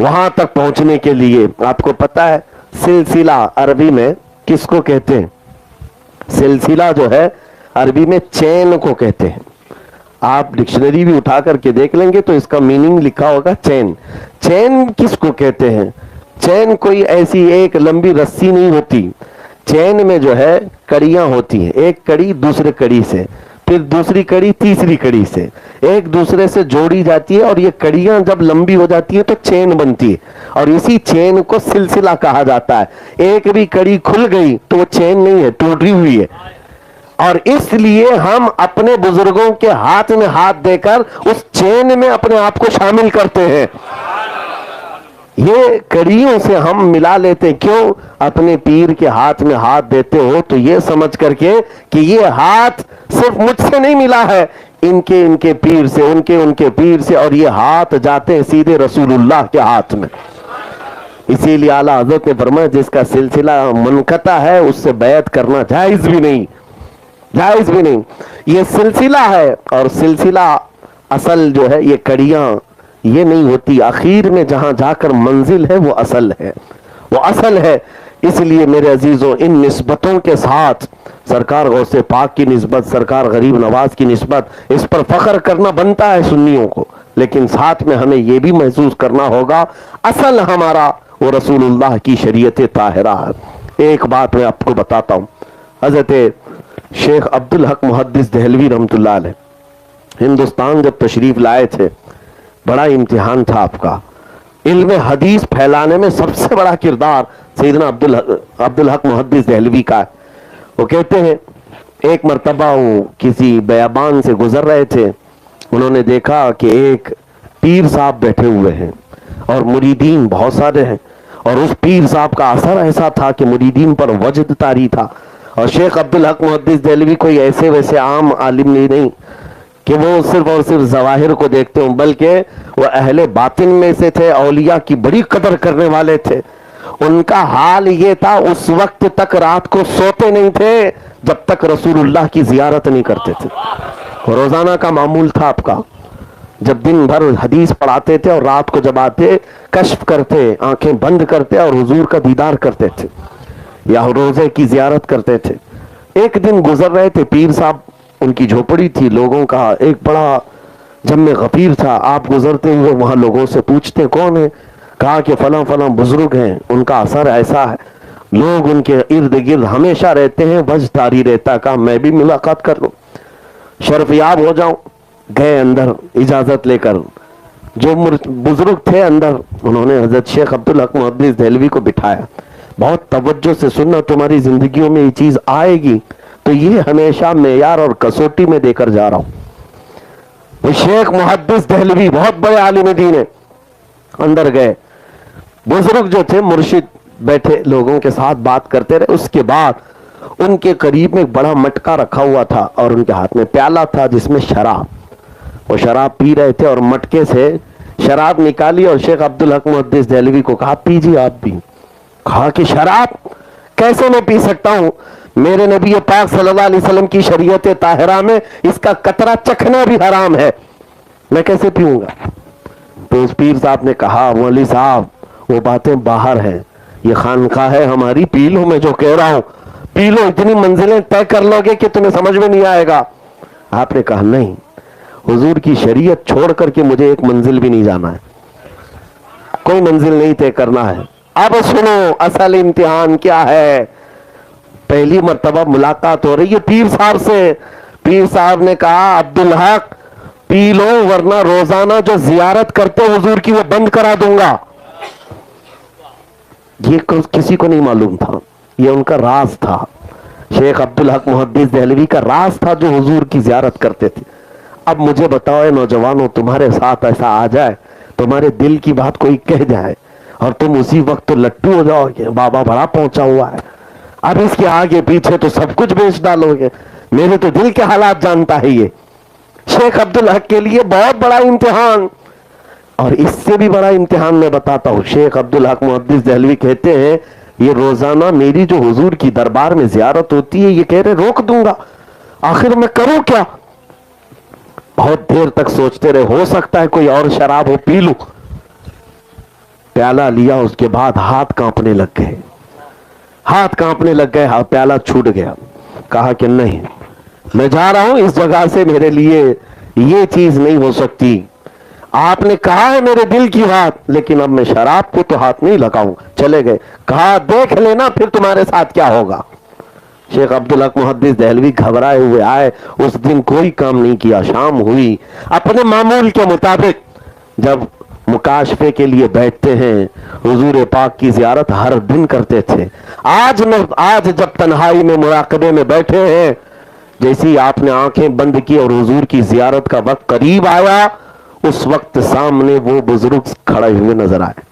وہاں تک پہنچنے کے لیے آپ کو پتا ہے سلسلہ عربی میں کس کو کہتے ہیں؟ سلسلہ جو ہے عربی میں چین کو کہتے ہیں. آپ ڈکشنری بھی اٹھا کر کے دیکھ لیں گے تو اس کا میننگ لکھا ہوگا چین. چین کس کو کہتے ہیں؟ چین کوئی ایسی ایک لمبی رسی نہیں ہوتی. چین میں جو ہے کڑیاں ہوتی ہیں، ایک کڑی دوسرے کڑی سے، پھر دوسری کڑی تیسری کڑی سے ایک دوسرے سے جوڑی جاتی ہے، اور یہ کڑیاں جب لمبی ہو جاتی ہے تو چین بنتی ہے، اور اسی چین کو سلسلہ کہا جاتا ہے. ایک بھی کڑی کھل گئی تو وہ چین نہیں ہے، ٹوٹی ہوئی ہے. اور اس لیے ہم اپنے بزرگوں کے ہاتھ میں ہاتھ دے کر اس چین میں اپنے آپ کو شامل کرتے ہیں. یہ کڑیوں سے ہم ملا لیتے. کیوں؟ اپنے پیر کے ہاتھ میں ہاتھ دیتے ہو تو یہ سمجھ کر کے کہ یہ ہاتھ صرف مجھ سے نہیں ملا ہے، ان کے پیر سے، ان کے پیر سے، اور یہ ہاتھ جاتے ہیں سیدھے رسول اللہ کے ہاتھ میں. اسی لیے اعلیٰ حضرت نے فرمایا جس کا سلسلہ منقطع ہے اس سے بیعت کرنا جائز بھی نہیں، جائز بھی نہیں. یہ سلسلہ ہے، اور سلسلہ اصل جو ہے یہ کڑیاں یہ نہیں ہوتی. آخر میں جہاں جا کر منزل ہے وہ اصل ہے, وہ اصل ہے. اس لیے میرے عزیزوں, ان نسبتوں کے ساتھ سرکار غوث پاک کی نسبت, سرکار غریب نواز کی نسبت, اس پر فخر کرنا بنتا ہے سنیوں کو, لیکن ساتھ میں ہمیں یہ بھی محسوس کرنا ہوگا اصل ہمارا وہ رسول اللہ کی شریعت طاہرہ ہے. ایک بات میں آپ کو بتاتا ہوں, حضرت شیخ عبدالحق محدث دہلوی رحمۃ اللہ علیہ ہندوستان جب تشریف لائے تھے, بڑا امتحان تھا آپ کا. علم حدیث پھیلانے میں سب سے بڑا کردار سیدنا عبدالحق محدث دہلوی کا ہے. وہ کہتے ہیں ایک مرتبہ وہ کسی بیابان سے گزر رہے تھے, انہوں نے دیکھا کہ ایک پیر صاحب بیٹھے ہوئے ہیں اور مریدین بہت سارے ہیں, اور اس پیر صاحب کا اثر ایسا تھا کہ مریدین پر وجد طاری تھا. اور شیخ عبدالحق محدث دہلوی کوئی ایسے ویسے عام عالم نہیں کہ وہ صرف اور صرف ظواہر کو دیکھتے ہوں, بلکہ وہ اہل باطن میں سے تھے, اولیاء کی بڑی قدر کرنے والے تھے. ان کا حال یہ تھا, اس وقت تک رات کو سوتے نہیں تھے جب تک رسول اللہ کی زیارت نہیں کرتے تھے. روزانہ کا معمول تھا آپ کا, جب دن بھر حدیث پڑھاتے تھے اور رات کو جب آتے کشف کرتے, آنکھیں بند کرتے اور حضور کا دیدار کرتے تھے یا روزے کی زیارت کرتے تھے. ایک دن گزر رہے تھے, پیر صاحب, ان کی جھوپڑی تھی, لوگوں کا ایک بڑا جم غفیر تھا. آپ گزرتے ہوئے وہاں لوگوں سے پوچھتے کون ہے, کہا کہ فلاں فلاں بزرگ ہیں, ان کا اثر ایسا ہے, لوگ ان کے ارد گرد ہمیشہ رہتے ہیں, وجد طاری رہتا. کہا میں بھی ملاقات کر لوں, شرف یاب ہو جاؤں. گئے اندر اجازت لے کر, جو بزرگ تھے اندر, انہوں نے حضرت شیخ عبدالحق محدث دہلوی کو بٹھایا. بہت توجہ سے سننا, تمہاری زندگیوں میں یہ چیز آئے گی تو یہ ہمیشہ معیار اور کسوٹی میں دے کر جا رہا ہوں. وہ شیخ محدث دہلوی بہت بڑے عالم دین ہیں. اندر گئے, بزرگ جو تھے مرشد بیٹھے لوگوں کے ساتھ بات کرتے رہے. اس کے بعد ان کے قریب میں ایک بڑا مٹکا رکھا ہوا تھا اور ان کے ہاتھ میں پیالہ تھا جس میں شراب, وہ شراب پی رہے تھے, اور مٹکے سے شراب نکالی اور شیخ عبدالحق محدث دہلوی کو کہا پیجیے آپ بھی. کہا کہ شراب کیسے میں پی سکتا ہوں, میرے نبی پاک صلی اللہ علیہ وسلم کی شریعت طاہرہ میں اس کا قطرہ چکھنا بھی حرام ہے, میں کیسے پیوں گا. تو اس پیر صاحب نے کہا مولوی صاحب وہ باتیں باہر ہیں, یہ خانقاہ ہے ہماری, پی لو, میں جو کہہ رہا ہوں پی لو, اتنی منزلیں طے کر لو گے کہ تمہیں سمجھ میں نہیں آئے گا. آپ نے کہا نہیں, حضور کی شریعت چھوڑ کر کے مجھے ایک منزل بھی نہیں جانا ہے, کوئی منزل نہیں طے کرنا ہے. اب سنو اصل امتحان کیا ہے. پہلی مرتبہ ملاقات ہو رہی ہے پیر صاحب سے. پیر صاحب نے کہا عبدالحق پی لو ورنہ روزانہ جو زیارت کرتے حضور کی وہ بند کرا دوں گا. یہ کسی کو نہیں معلوم تھا, یہ ان کا راز تھا. شیخ عبدالحق محدث دہلوی کا راز تھا جو حضور کی زیارت کرتے تھے. اب مجھے بتاؤ اے نوجوانوں, تمہارے ساتھ ایسا آ جائے, تمہارے دل کی بات کوئی کہہ جائے اور تم اسی وقت تو لٹو ہو جاؤ گے, بابا بڑا پہنچا ہوا ہے, اب اس کے آگے پیچھے تو سب کچھ بیچ ڈالو گے. میرے تو دل کے حالات جانتا ہے یہ. شیخ عبدالحق کے لیے بہت بڑا امتحان, اور اس سے بھی بڑا امتحان میں بتاتا ہوں. شیخ عبدالحق محدث دہلوی کہتے ہیں یہ روزانہ میری جو حضور کی دربار میں زیارت ہوتی ہے, یہ کہہ رہے روک دوں گا, آخر میں کروں کیا. بہت دیر تک سوچتے رہے, ہو سکتا ہے کوئی اور شراب ہو, پی لوں. پیالہ لیا, اس کے بعد ہاتھ کانپنے لگ گئے, ہاتھ کانپنے لگ گئے, پیالہ چھوٹ گیا. کہا کہ نہیں, میں جا رہا ہوں اس جگہ سے, میرے لیے یہ چیز نہیں ہو سکتی. آپ نے کہا ہے میرے دل کی بات, لیکن اب میں شراب کو تو ہاتھ نہیں لگاؤں. چلے گئے. کہا دیکھ لینا پھر تمہارے ساتھ کیا ہوگا. شیخ عبدالحق محدث دہلوی گھبرائے ہوئے آئے. اس دن کوئی کام نہیں کیا. شام ہوئی, اپنے معمول کے مطابق جب مکاشفے کے لیے بیٹھتے ہیں, حضور پاک کی زیارت ہر دن کرتے تھے. آج جب تنہائی میں مراقبے میں بیٹھے ہیں, جیسی آپ نے آنکھیں بند کی اور حضور کی زیارت کا وقت قریب آیا, اس وقت سامنے وہ بزرگ کھڑے ہوئے نظر آئے.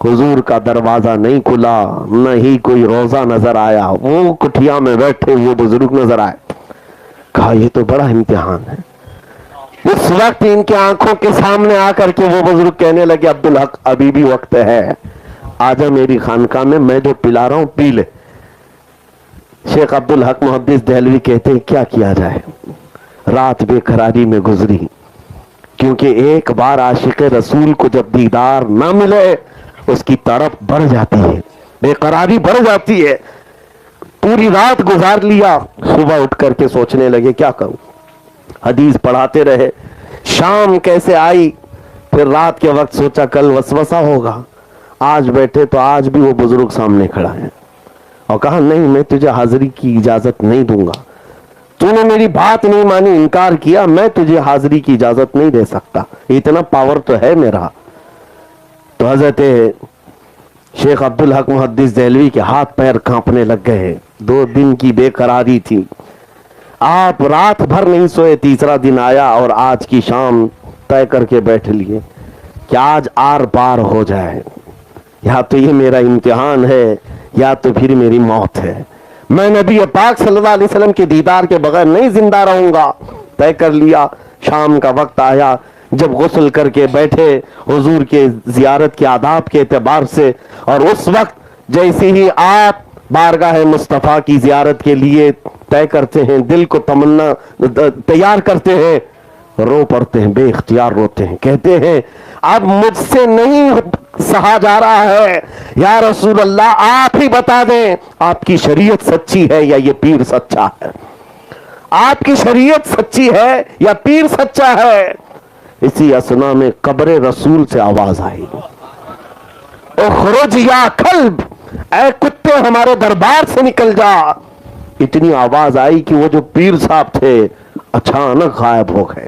حضور کا دروازہ نہیں کھلا, نہ ہی کوئی روزہ نظر آیا, وہ کٹھیا میں بیٹھے ہوئے بزرگ نظر آئے. کہا یہ تو بڑا امتحان ہے. اس وقت ان کے آنکھوں کے سامنے آ کر کے وہ بزرگ کہنے لگے عبدالحق ابھی بھی وقت ہے, آجا میری خانقاہ میں جو پلا رہا ہوں پی لے. شیخ عبدالحق محدث دہلوی کہتے ہیں کیا کیا جائے, رات بے قراری میں گزری. کیونکہ ایک بار عاشق رسول کو جب دیدار نہ ملے اس کی تڑپ بڑھ جاتی ہے, بے قراری بڑھ جاتی ہے. پوری رات گزار لیا, صبح اٹھ کر کے سوچنے لگے کیا کروں, حدیث پڑھاتے رہے, شام کیسے آئی, پھر رات کے وقت سوچا کل وسوسہ ہوگا, آج بیٹھے تو آج بھی وہ بزرگ سامنے کھڑا ہے اور کہا نہیں میں تجھے حاضری کی اجازت نہیں دوں گا, تو نے میری بات نہیں مانی, انکار کیا, میں تجھے حاضری کی اجازت نہیں دے سکتا, اتنا پاور تو ہے میرا. تو حضرت شیخ عبدالحق محدث دہلوی کے ہاتھ پیر کانپنے لگ گئے. 2 دن کی بے قراری تھی, آپ رات بھر نہیں سوئے. تیسرا دن آیا اور آج کی شام طے کر کے بیٹھ لیے کہ آج آر پار ہو جائے, یا تو یہ میرا امتحان ہے یا تو پھر میری موت ہے. میں نبی پاک صلی اللہ علیہ وسلم کے دیدار کے بغیر نہیں زندہ رہوں گا. طے کر لیا. شام کا وقت آیا, جب غسل کر کے بیٹھے حضور کے زیارت کے آداب کے اعتبار سے, اور اس وقت جیسے ہی آپ بارگاہ مصطفیٰ کی زیارت کے لیے طے کرتے ہیں, دل کو تمنا تیار کرتے ہیں, رو پڑتے ہیں, بے اختیار روتے ہیں, کہتے ہیں اب مجھ سے نہیں سہا جا رہا ہے, یا رسول اللہ آپ ہی بتا دیں آپ کی شریعت سچی ہے یا یہ پیر سچا ہے, آپ کی شریعت سچی ہے یا پیر سچا ہے. اسی اسنا میں قبر رسول سے آواز آئی, اخرج یا کلب, اے کتے ہمارے دربار سے نکل جا. اتنی آواز آئی کہ وہ جو پیر صاحب تھے اچانک غائب ہو گئے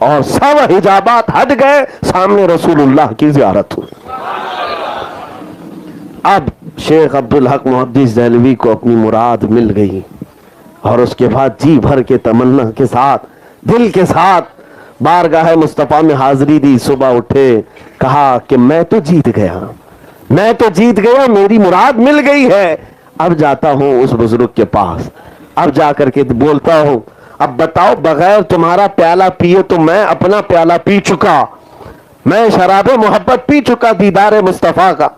اور سب حجابات ہٹ گئے, سامنے رسول اللہ کی زیارت ہوئی. اب شیخ عبدالحق محدث دہلوی کو اپنی مراد مل گئی, اور اس کے بعد جی بھر کے تمنا کے ساتھ, دل کے ساتھ بارگاہ مصطفیٰ میں حاضری دی. صبح اٹھے, کہا کہ میں تو جیت گیا, میں تو جیت گیا, میری مراد مل گئی ہے. اب جاتا ہوں اس بزرگ کے پاس, اب جا کر کے بولتا ہوں اب بتاؤ بغیر تمہارا پیالہ پیے تو میں اپنا پیالہ پی چکا, میں شراب محبت پی چکا دیدار مصطفیٰ کا.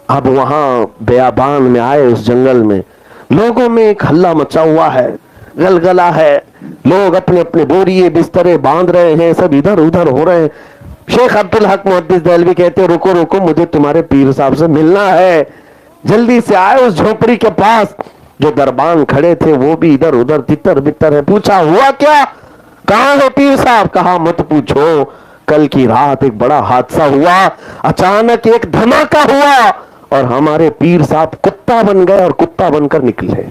اب وہاں بیابان میں آئے, اس جنگل میں لوگوں میں ایک ہلا مچا ہوا ہے, گلگلا ہے, لوگ اپنے اپنے بوریے بسترے باندھ رہے ہیں, سب ادھر ادھر ہو رہے ہیں. شیخ عبدالحق محدث دہلوی کہتے رکو رکو, مجھے تمہارے پیر صاحب سے ملنا ہے. جلدی سے آئے اس جھوپڑی کے پاس, جو دربان کھڑے تھے وہ بھی ادھر ادھر تتر بتر ہے. پوچھا ہوا کیا, کہاں ہے پیر صاحب؟ کہا مت پوچھو, کل کی رات ایک بڑا حادثہ ہوا, اچانک ایک دھماکہ ہوا اور ہمارے پیر صاحب کتا بن گئے اور کتا بن کر نکلے,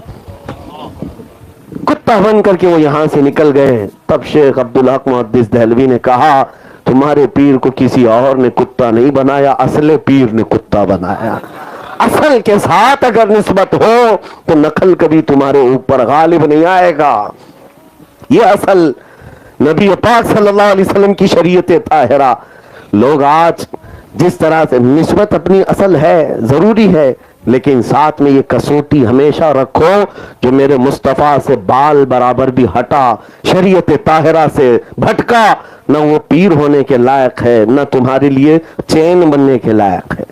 کتا بن کر کے وہ یہاں سے نکل گئے. تب شیخ عبدالحق محدث دہلوی نے کہا تمہارے پیر کو کسی اور نے کتا نہیں بنایا, اصل پیر نے کتا بنایا. اصل کے ساتھ اگر نسبت ہو تو نقل کبھی تمہارے اوپر غالب نہیں آئے گا. یہ اصل نبی پاک صلی اللہ علیہ وسلم کی شریعت طاہرہ. لوگ آج جس طرح سے نسبت اپنی اصل ہے, ضروری ہے, لیکن ساتھ میں یہ کسوٹی ہمیشہ رکھو جو میرے مصطفیٰ سے بال برابر بھی ہٹا, شریعت طاہرہ سے بھٹکا, نہ وہ پیر ہونے کے لائق ہے, نہ تمہارے لیے چین بننے کے لائق ہے.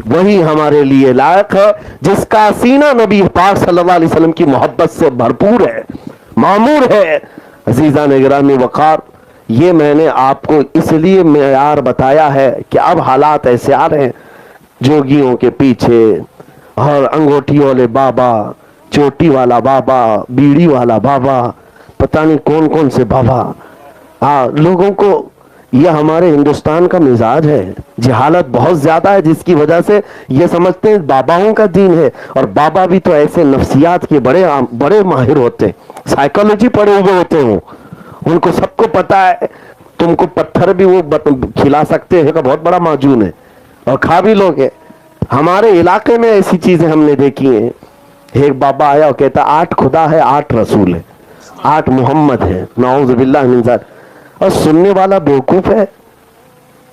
وہی ہمارے لیے لائق ہے جس کا سینہ نبی پاک صلی اللہ علیہ وسلم کی محبت سے بھرپور ہے, معمور ہے. عزیزان گرامی وقار, یہ میں نے آپ کو اس لیے معیار بتایا ہے کہ اب حالات ایسے آ رہے ہیں, جوگیوں کے پیچھے اور انگوٹھی والے بابا, چوٹی والا بابا, بیڑی والا بابا, پتہ نہیں کون کون سے بابا. لوگوں کو یہ ہمارے ہندوستان کا مزاج ہے, جہالت بہت زیادہ ہے, جس کی وجہ سے یہ سمجھتے ہیں باباؤں کا دین ہے. اور بابا بھی تو ایسے نفسیات کے بڑے بڑے ماہر ہوتے ہیں, سائیکالوجی پڑھے ہوئے ہوتے ہیں, ان کو سب کو پتا ہے. تم کو پتھر بھی وہ کھلا سکتے ہیں, بہت بڑا معجون ہے اور کھا بھی لوگ. ہمارے علاقے میں ایسی چیزیں ہم نے دیکھی ہیں. ایک بابا آیا اور کہتا 8 خدا ہے, 8 رسول ہے, 8 محمد ہے, نعوذ باللہ من ذلک. اور سننے والا بیوقوف ہے,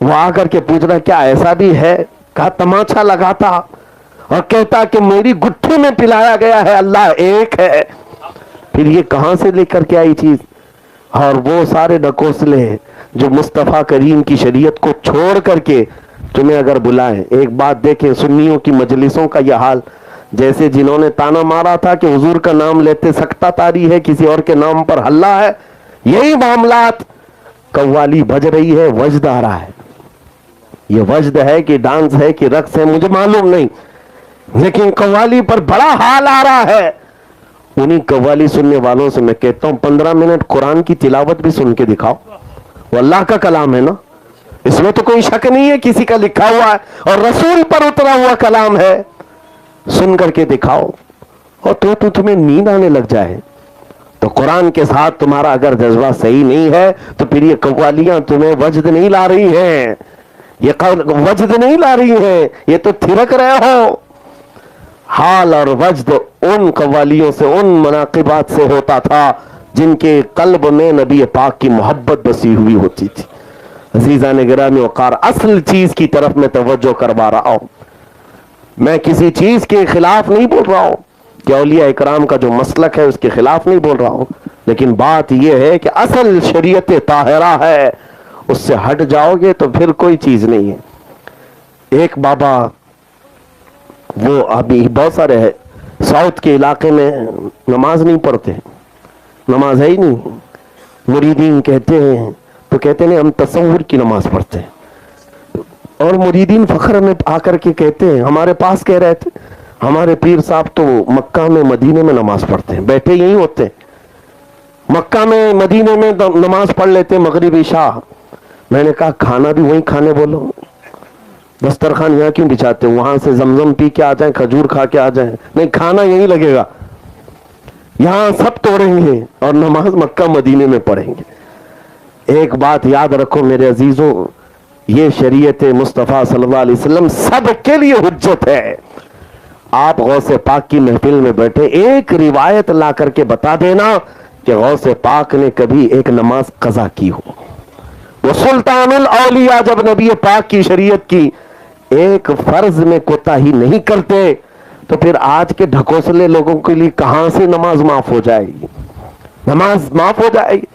وہ آ کر کے پوچھ رہا کیا ایسا بھی ہے؟ کہا تماچا لگاتا اور کہتا کہ میری گٹھی میں پلایا گیا ہے اللہ ایک ہے. پھر یہ کہاں سے لے کر کے آئی چیز؟ اور وہ سارے ڈکوسلے جو مصطفیٰ کریم کی شریعت کو چھوڑ کر کے تمہیں اگر بلائیں. ایک بات دیکھیں, سنیوں کی مجلسوں کا یہ حال, جیسے جنہوں نے تانا مارا تھا کہ حضور کا نام لیتے سکتہ تاری ہے, کسی اور کے نام پر ہلہ ہے, یہی معاملات قوالی بج رہی ہے, وجد آ رہا ہے. یہ وجد ہے کہ ڈانس ہے کہ رقص ہے مجھے معلوم نہیں, لیکن قوالی پر بڑا حال آ رہا ہے. انہی قوالی سننے والوں سے میں کہتا ہوں 15 منٹ قرآن کی تلاوت بھی سن کے دکھاؤ. وہ اللہ کا کلام ہے نا, اس میں تو کوئی شک نہیں ہے, کسی کا لکھا ہوا ہے اور رسول پر اترا ہوا کلام ہے. سن کر کے دکھاؤ. اور تو تمہیں نیند آنے لگ جائے تو قرآن کے ساتھ تمہارا اگر جذبہ صحیح نہیں ہے تو پھر یہ قوالیاں تمہیں وجد نہیں لا رہی ہیں, یہ وجد نہیں لا رہی ہیں, یہ تو تھرک رہے ہو. حال اور وجد ان قوالیوں سے, ان مناقبات سے ہوتا تھا جن کے قلب میں نبی پاک کی محبت بسی ہوئی ہوتی تھی. عزیزان گرامی وقار, اصل چیز کی طرف میں توجہ کروا رہا ہوں. میں کسی چیز کے خلاف نہیں بول رہا ہوں کہ اولیاء اکرام کا جو مسلک ہے اس کے خلاف نہیں بول رہا ہوں, لیکن بات یہ ہے کہ اصل شریعت طاہرہ ہے, اس سے ہٹ جاؤ گے تو پھر کوئی چیز نہیں ہے. ایک بابا, وہ ابھی بہت سارے ہیں ساؤتھ کے علاقے میں نماز نہیں پڑھتے, نماز ہے ہی نہیں. مریدین کہتے ہیں تو کہتے ہیں ہم تصور کی نماز پڑھتے ہیں, اور مریدین فخر میں آ کر کے کہتے ہیں, ہمارے پاس کہہ رہے تھے ہمارے پیر صاحب تو مکہ میں مدینے میں نماز پڑھتے ہیں, بیٹھے یہی ہوتے ہیں, مکہ میں مدینے میں نماز پڑھ لیتے مغرب عشاء. میں نے کہا کھانا بھی وہیں کھانے بولو, دسترخوان یہاں کیوں بچھاتے, وہاں سے زمزم پی کے آ جائیں, کھجور کھا کے آ جائیں. نہیں, کھانا یہیں لگے گا, یہاں سب توڑیں گے اور نماز مکہ مدینے میں پڑھیں گے. ایک بات یاد رکھو میرے عزیزوں, یہ شریعت مصطفیٰ صلی اللہ علیہ وسلم سب کے لیے حجت ہے. آپ غوث پاک کی محفل میں بیٹھے, ایک روایت لا کر کے بتا دینا کہ غوث پاک نے کبھی ایک نماز قضا کی ہو. وہ سلطان الاولیاء جب نبی پاک کی شریعت کی ایک فرض میں کوتاہی نہیں کرتے تو پھر آج کے ڈھکوسلے لوگوں کے لیے کہاں سے نماز معاف ہو جائے گی, نماز معاف ہو جائے گی.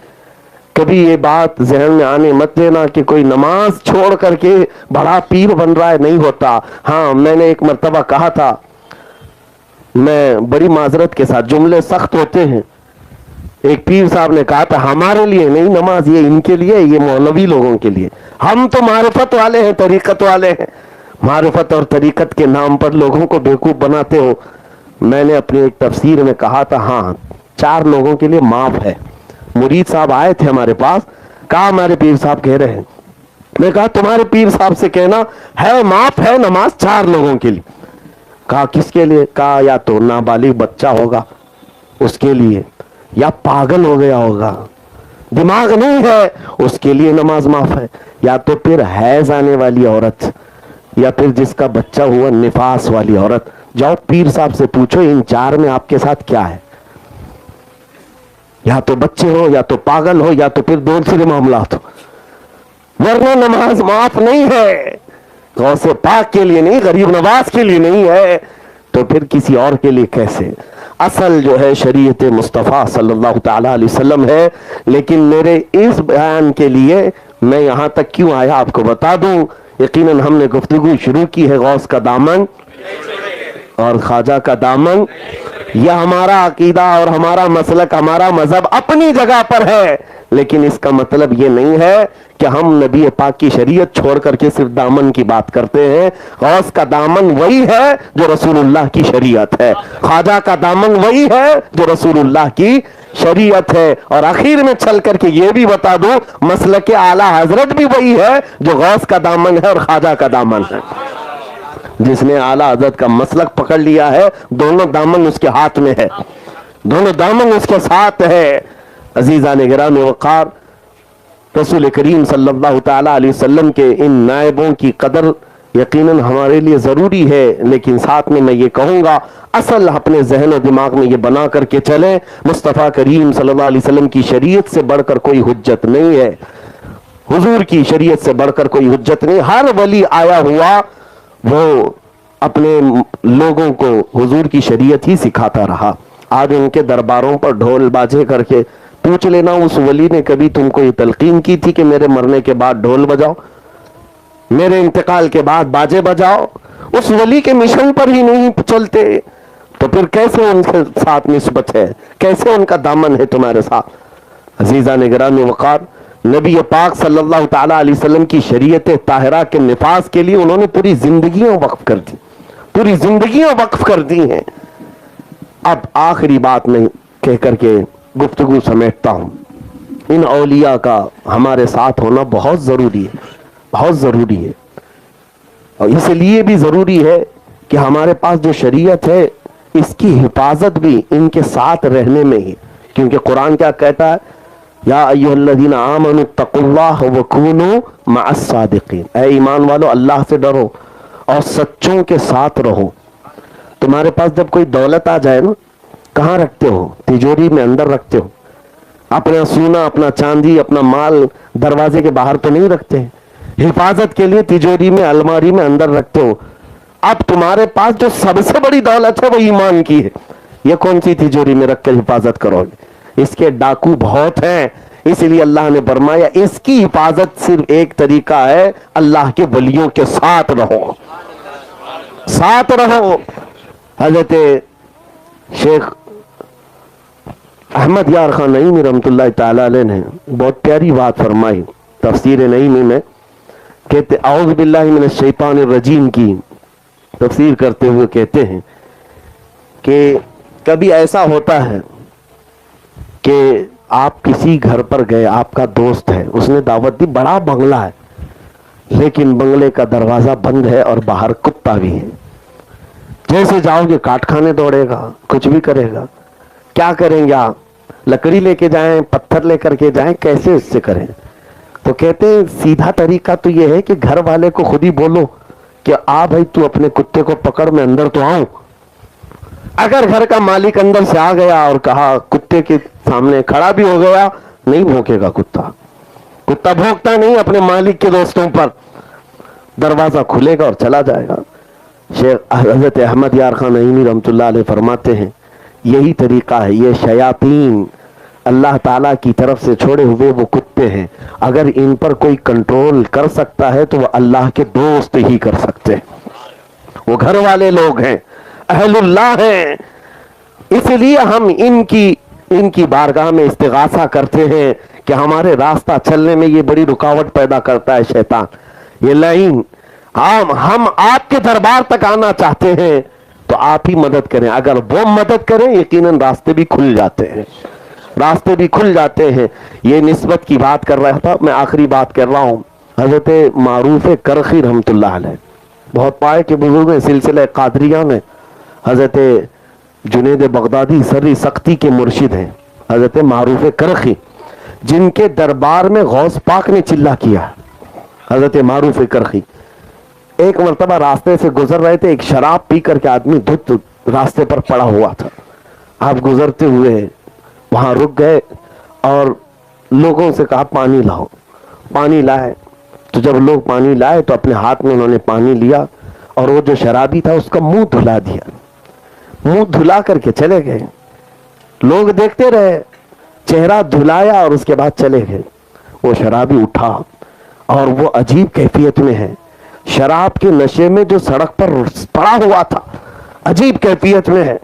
کبھی یہ بات ذہن میں آنے مت دینا کہ کوئی نماز چھوڑ کر کے بڑا پیر بن رہا ہے, نہیں ہوتا. ہاں, میں نے ایک مرتبہ کہا تھا, میں بڑی معذرت کے ساتھ, جملے سخت ہوتے ہیں, ایک پیر صاحب نے کہا تھا ہمارے لیے نہیں نماز, یہ ان کے لیے, یہ مولوی لوگوں کے لیے, ہم تو معرفت والے ہیں, طریقت والے ہیں. معرفت اور طریقت کے نام پر لوگوں کو بیوقوف بناتے ہو. میں نے اپنی ایک تفسیر میں کہا تھا ہاں 4 لوگوں کے لیے معاف ہے. مرید صاحب آئے تھے ہمارے پاس, کہا ہمارے پیر صاحب کہہ رہے ہیں. میں کہا تمہارے پیر صاحب سے کہنا ہے معاف ہے نماز 4 لوگوں کے لیے. کہا کس کے لیے؟ کہا یا تو نابالغ بچہ ہوگا اس کے لیے, یا پاگل ہو گیا ہوگا, دماغ نہیں ہے اس کے لیے نماز معاف ہے, یا تو پھر حیض آنے والی عورت, یا پھر جس کا بچہ ہوا نفاس والی عورت. جاؤ پیر صاحب سے پوچھو ان 4 میں آپ کے ساتھ کیا ہے, یا تو بچے ہو, یا تو پاگل ہو, یا تو پھر دوسرے معاملات ہو, ورنہ نماز معاف نہیں ہے. غوث پاک کے لیے نہیں, غریب نواز کے لیے نہیں ہے, تو پھر کسی اور کے لیے کیسے؟ اصل جو ہے شریعت مصطفیٰ صلی اللہ تعالی علیہ وسلم ہے. لیکن میرے اس بیان کے لیے میں یہاں تک کیوں آیا آپ کو بتا دوں. یقیناً ہم نے گفتگو شروع کی ہے غوث کا دامن اور خواجہ کا دامن. یہ ہمارا عقیدہ اور ہمارا مسلک, ہمارا مذہب اپنی جگہ پر ہے, لیکن اس کا مطلب یہ نہیں ہے کہ ہم نبی پاک کی شریعت چھوڑ کر کے صرف دامن کی بات کرتے ہیں. غوث کا دامن وہی ہے جو رسول اللہ کی شریعت ہے, خواجہ کا دامن وہی ہے جو رسول اللہ کی شریعت ہے. اور آخر میں چل کر کے یہ بھی بتا دوں مسلک اعلیٰ حضرت بھی وہی ہے جو غوث کا دامن ہے اور خواجہ کا دامن ہے. جس نے اعلیٰ حضرت کا مسلک پکڑ لیا ہے دونوں دامن اس کے ہاتھ میں ہے, دونوں دامن اس کے ساتھ ہے. عزیزان گرامی وقار, رسول کریم صلی اللہ تعالی علیہ وسلم کے ان نائبوں کی قدر یقیناً ہمارے لیے ضروری ہے, لیکن ساتھ میں یہ کہوں گا اصل اپنے ذہن و دماغ میں یہ بنا کر کے چلیں مصطفیٰ کریم صلی اللہ علیہ وسلم کی شریعت سے بڑھ کر کوئی حجت نہیں ہے, حضور کی شریعت سے بڑھ کر کوئی حجت نہیں. ہر ولی آیا ہوا وہ اپنے لوگوں کو حضور کی شریعت ہی سکھاتا رہا. آج ان کے درباروں پر ڈھول باجے کر کے پوچھ لینا اس ولی نے کبھی تم کو یہ تلقین کی تھی کہ میرے مرنے کے بعد ڈھول بجاؤ, میرے انتقال کے بعد باجے بجاؤ؟ اس ولی کے مشن پر ہی نہیں چلتے تو پھر کیسے ان کے ساتھ نسبت ہے, کیسے ان کا دامن ہے تمہارے ساتھ؟ عزیزان گرامی وقار, نبی پاک صلی اللہ تعالیٰ علیہ وسلم کی شریعت طاہرہ کے نفاذ کے لیے انہوں نے پوری زندگیاں وقف کر دی، پوری زندگیاں وقف کر دی ہیں. اب آخری بات میں کہہ کر کے گفتگو سمیٹتا ہوں. ان اولیاء کا ہمارے ساتھ ہونا بہت ضروری ہے، بہت ضروری ہے. اور اس لیے بھی ضروری ہے کہ ہمارے پاس جو شریعت ہے اس کی حفاظت بھی ان کے ساتھ رہنے میں ہی. کیونکہ قرآن کیا کہتا ہے؟ یا ایھا الذین آمنوا اتقوا اللہ وکونوا مع الصادقین. اے ایمان والو اللہ سے ڈرو اور سچوں کے ساتھ رہو. تمہارے پاس جب کوئی دولت آ جائے نا، کہاں رکھتے ہو؟ تجوری میں اندر رکھتے ہو. اپنا سونا، اپنا چاندی، اپنا مال دروازے کے باہر تو نہیں رکھتے ہیں. حفاظت کے لیے تجوری میں، الماری میں اندر رکھتے ہو. اب تمہارے پاس جو سب سے بڑی دولت ہے وہ ایمان کی ہے. یہ کون سی تجوری میں رکھ کر حفاظت کرو گے؟ اس کے ڈاکو بہت ہیں. اس لیے اللہ نے فرمایا اس کی حفاظت صرف ایک طریقہ ہے، اللہ کے ولیوں کے ساتھ رہو، ساتھ رہو. حضرت شیخ احمد یار خان نعیمی رحمۃ اللہ تعالی علیہ نے بہت پیاری بات فرمائی تفسیر نعیمی میں. کہتے اعوذ باللہ من الشیطان الرجیم کی تفسیر کرتے ہوئے کہتے ہیں کہ کبھی ایسا ہوتا ہے کہ آپ کسی گھر پر گئے، آپ کا دوست ہے، اس نے دعوت دی، بڑا بنگلہ ہے لیکن بنگلے کا دروازہ بند ہے اور باہر کتا بھی ہے. جیسے جاؤ گے کاٹ کھانے دوڑے گا، کچھ بھی کرے گا. کیا کریں گے آپ؟ لکڑی لے کے جائیں، پتھر لے کر کے جائیں، کیسے اس سے کریں؟ تو کہتے ہیں سیدھا طریقہ تو یہ ہے کہ گھر والے کو خود ہی بولو کہ آ بھائی تو اپنے کتے کو پکڑ، میں اندر تو آؤں. اگر گھر کا مالک اندر سے آ گیا اور کہا، کتے کے سامنے کھڑا بھی ہو گیا، نہیں بھونکے گا کتا. کتا بھونکتا نہیں اپنے مالک کے دوستوں پر. دروازہ کھلے گا اور چلا جائے گا. شیخ حضرت احمد یار خان نعیمی رحمۃ اللہ علیہ فرماتے ہیں یہی طریقہ ہے. یہ شیاطین اللہ تعالیٰ کی طرف سے چھوڑے ہوئے وہ کتے ہیں. اگر ان پر کوئی کنٹرول کر سکتا ہے تو وہ اللہ کے دوست ہی کر سکتے ہیں. وہ گھر والے لوگ ہیں، اہل اللہ ہیں. اس لیے ہم ان کی بارگاہ میں استغاثہ کرتے ہیں کہ ہمارے راستہ چلنے میں یہ بڑی رکاوٹ پیدا کرتا ہے شیطان، یہ لعین. ہم آپ کے دربار تک آنا چاہتے ہیں تو آپ ہی مدد کریں. اگر وہ مدد کریں یقیناً راستے بھی کھل جاتے ہیں، راستے بھی کھل جاتے ہیں. یہ نسبت کی بات کر رہا تھا. میں آخری بات کر رہا ہوں. حضرت معروف کرخی رحمۃ اللہ علیہ بہت پائے کے بزرگ ہیں، سلسلہ قادریہ میں حضرت جنید بغدادی سری سختی کے مرشد ہیں. حضرت معروف کرخی جن کے دربار میں غوث پاک نے چلہ کیا. حضرت معروف کرخی ایک مرتبہ راستے سے گزر رہے تھے، ایک شراب پی کر کے آدمی دھت راستے پر پڑا ہوا تھا. آپ گزرتے ہوئے وہاں رک گئے اور لوگوں سے کہا پانی لاؤ. پانی لائے. تو جب لوگ پانی لائے تو اپنے ہاتھ میں انہوں نے پانی لیا اور وہ جو شرابی تھا اس کا منہ دھلا دیا. منہ دھلا کر کے چلے گئے. لوگ دیکھتے رہے، چہرہ دھلایا اور اس کے بعد چلے گئے. وہ شرابی اٹھا اور وہ عجیب کیفیت میں ہے، شراب کے نشے میں جو سڑک پر پڑا ہوا تھا، عجیب کیفیت میں ہے.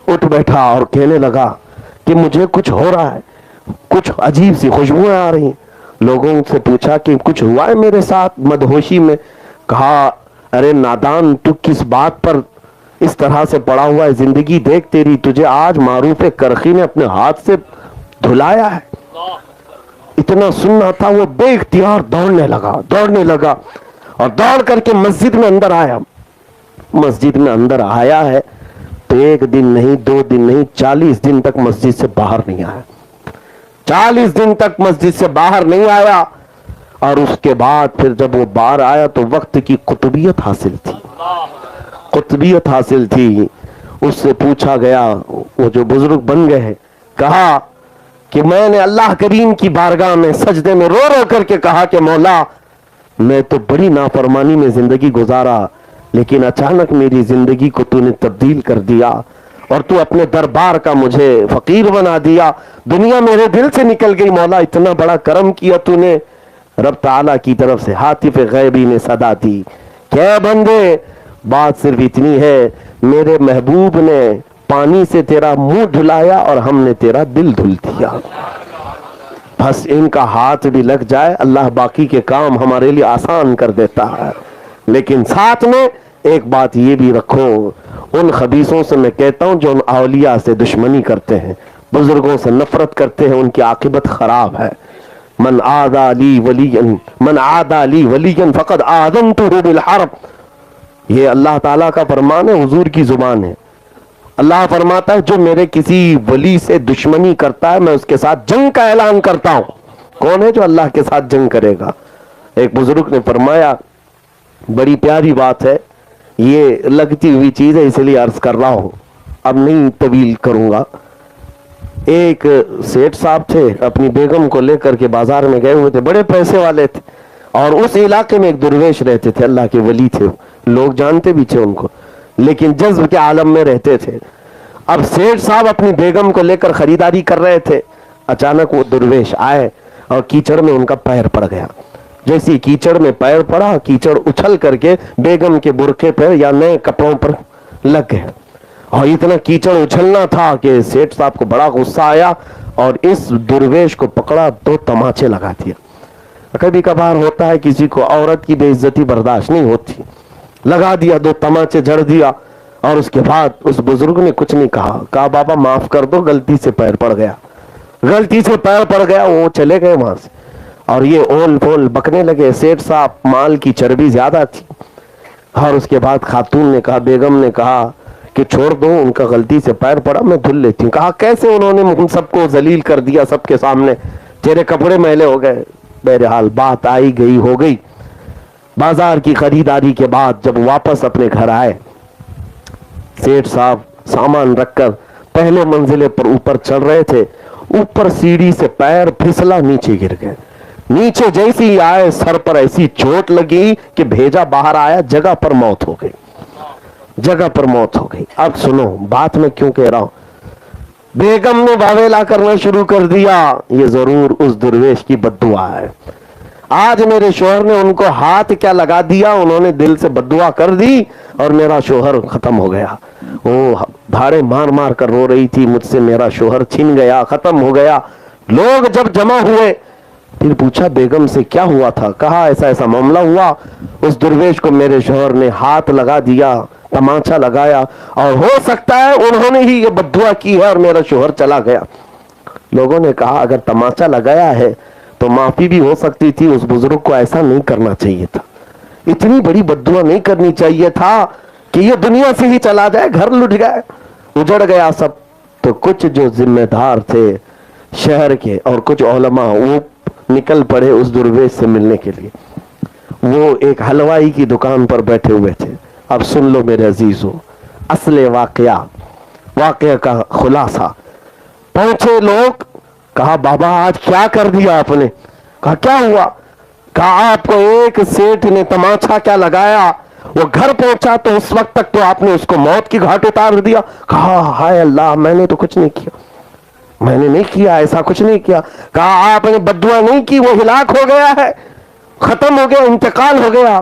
اٹھ بیٹھا اور کہنے لگا کہ مجھے کچھ ہو رہا ہے، کچھ عجیب سی خوشبوئیں آ رہی ہیں. لوگوں سے پوچھا کہ کچھ ہوا ہے میرے ساتھ مدہوشی میں؟ کہا ارے نادان، تو کس بات پر اس طرح سے پڑا ہوا ہے؟ زندگی دیکھ تیری، تجھے آج معروف کرخی نے اپنے ہاتھ سے دھلایا ہے. اتنا سننا تھا، وہ بے اختیار دوڑنے لگا اور دوڑ کر کے مسجد میں اندر آیا. مسجد میں اندر آیا ہے تو ایک دن نہیں، 2 دن نہیں، 40 دن تک مسجد سے باہر نہیں آیا. 40 دن تک مسجد سے باہر نہیں آیا. اور اس کے بعد پھر جب وہ باہر آیا تو وقت کی قطبیت حاصل تھی. اس سے پوچھا گیا، وہ جو بزرگ بن گئے، کہا کہ میں نے اللہ کریم کی بارگاہ میں سجدے میں رو رو کر کے کہا کہ مولا میں تو بڑی نافرمانی میں زندگی گزارا، لیکن اچانک میری زندگی کو تو نے تبدیل کر دیا اور تو اپنے دربار کا مجھے فقیر بنا دیا. دنیا میرے دل سے نکل گئی. مولا اتنا بڑا کرم کیا تو نے. رب تعالیٰ کی طرف سے ہاتف غیبی نے صدا دی کہ اے بندے، بات صرف اتنی ہے، میرے محبوب نے پانی سے تیرا منہ دھلایا اور ہم نے تیرا دل دھل دیا. بس ان کا ہاتھ بھی لگ جائے اللہ باقی کے کام ہمارے لیے آسان کر دیتا ہے. لیکن ساتھ میں ایک بات یہ بھی رکھو, ان خبیثوں سے میں کہتا ہوں جو ان اولیاء سے دشمنی کرتے ہیں, بزرگوں سے نفرت کرتے ہیں, ان کی عاقبت خراب ہے. من عادى لي وليا فقد آذنته بالحرب. یہ اللہ تعالیٰ کا فرمان ہے, حضور کی زبان ہے. اللہ فرماتا ہے جو میرے کسی ولی سے دشمنی کرتا ہے میں اس کے ساتھ جنگ کا اعلان کرتا ہوں. کون ہے جو اللہ کے ساتھ جنگ کرے گا؟ ایک بزرگ نے فرمایا, بڑی پیاری بات ہے, یہ لگتی ہوئی چیز ہے اس لیے عرض کر رہا ہوں, اب نہیں طویل کروں گا. ایک سیٹ صاحب تھے, اپنی بیگم کو لے کر کے بازار میں گئے ہوئے تھے, بڑے پیسے والے تھے, اور اس علاقے میں ایک درویش رہتے تھے, اللہ کے ولی تھے, لوگ جانتے بھی تھے ان کو, لیکن جذب کے عالم میں رہتے تھے. اب سیٹ صاحب اپنی بیگم کو لے کر خریداری کر رہے تھے, اچانک وہ درویش آئے اور کیچڑ میں ان کا پیر پڑ گیا. جیسی کیچڑ میں پیر پڑا, کیچڑ اچھل کر کے بیگم کے برقعے پر یا نئے کپڑوں پر لگ گیا, اور اتنا کیچڑ اچھلنا تھا کہ سیٹ صاحب کو بڑا غصہ آیا اور اس درویش کو پکڑا, 2 تماچے لگا دیا. کبھی کبھار ہوتا ہے کسی کو عورت کی بے عزتی برداشت نہیں ہوتی, لگا دیا, 2 تماچے جڑ دیا, اور اس کے بعد اس بزرگ نے کچھ نہیں کہا, کہا بابا معاف کر دو, غلطی سے پیر پڑ گیا, غلطی سے پیر پڑ گیا. وہ چلے گئے وہاں سے, اور یہ اول پول بکنے لگے. سیٹ صاحب مال کی چربی زیادہ تھی, اور اس کے بعد خاتون نے کہا, بیگم نے کہا کہ چھوڑ دو, ان کا غلطی سے پیر پڑا, میں دھل لیتی ہوں. کہا کیسے انہوں نے ان سب کو ذلیل کر دیا سب کے سامنے, تیرے کپڑے میلے ہو گئے. بہرحال بات آئی گئی ہو گئی. بازار کی خریداری کے بعد جب واپس اپنے گھر آئے, سیٹ صاحب سامان رکھ کر پہلے منزلے پر اوپر چڑھ رہے تھے, اوپر سیڑھی سے پیر پھسلا, نیچے گر گئے. نیچے جیسے ہی آئے سر پر ایسی چوٹ لگی کہ بھیجا باہر آیا, جگہ پر موت ہو گئی, جگہ پر موت ہو گئی. اب سنو بات میں کیوں کہہ رہا ہوں, بیگم نے واویلا کرنا شروع کر دیا, یہ ضرور اس درویش کی بد-دعا ہے. آج میرے شوہر نے ان کو ہاتھ کیا لگا دیا, انہوں نے دل سے بد-دعا کر دی اور میرا شوہر ختم ہو گیا. وہ دھاڑے مار مار کر رو رہی تھی, مجھ سے میرا شوہر چھن گیا, ختم ہو گیا. لوگ جب جمع ہوئے پھر پوچھا بیگم سے کیا ہوا تھا, کہا ایسا ایسا معاملہ ہوا, اس درویش کو میرے شوہر نے ہاتھ لگا دیا, تماچا لگایا, اور ہو سکتا ہے انہوں نے ہی یہ بد-دعا کی ہے اور میرا شوہر چلا گیا. لوگوں نے کہا اگر تماچا لگایا ہے تو معافی بھی ہو سکتی تھی, اس بزرگ کو ایسا نہیں کرنا چاہیے تھا, اتنی بڑی بد-دعا نہیں کرنی چاہیے تھا کہ یہ دنیا سے ہی چلا جائے, گھر لٹ گئے, اجڑ گیا سب. تو کچھ جو ذمہ دار تھے شہر کے اور کچھ علماء, وہ نکل پڑے اس درویش سے ملنے کے لیے. وہ ایک حلوائی کی دکان پر بیٹھے ہوئے تھے. اب سن لو میرے عزیزو, اصل واقعہ کا خلاصہ. پہنچے لوگ, کہا بابا آج کیا کر دیا آپ نے؟ کہا کیا ہوا؟ کہا آپ کو ایک سیٹ نے تماچا کیا لگایا, وہ گھر پہنچا تو اس وقت تک تو آپ نے اس کو موت کی گھاٹ اتار دیا. کہا ہائے اللہ, میں نے تو کچھ نہیں کیا, میں نے نہیں کیا, ایسا کچھ نہیں کیا. کہا آپ نے بد-دعا نہیں کی, وہ ہلاک ہو گیا ہے, ختم ہو گیا, انتقال ہو گیا.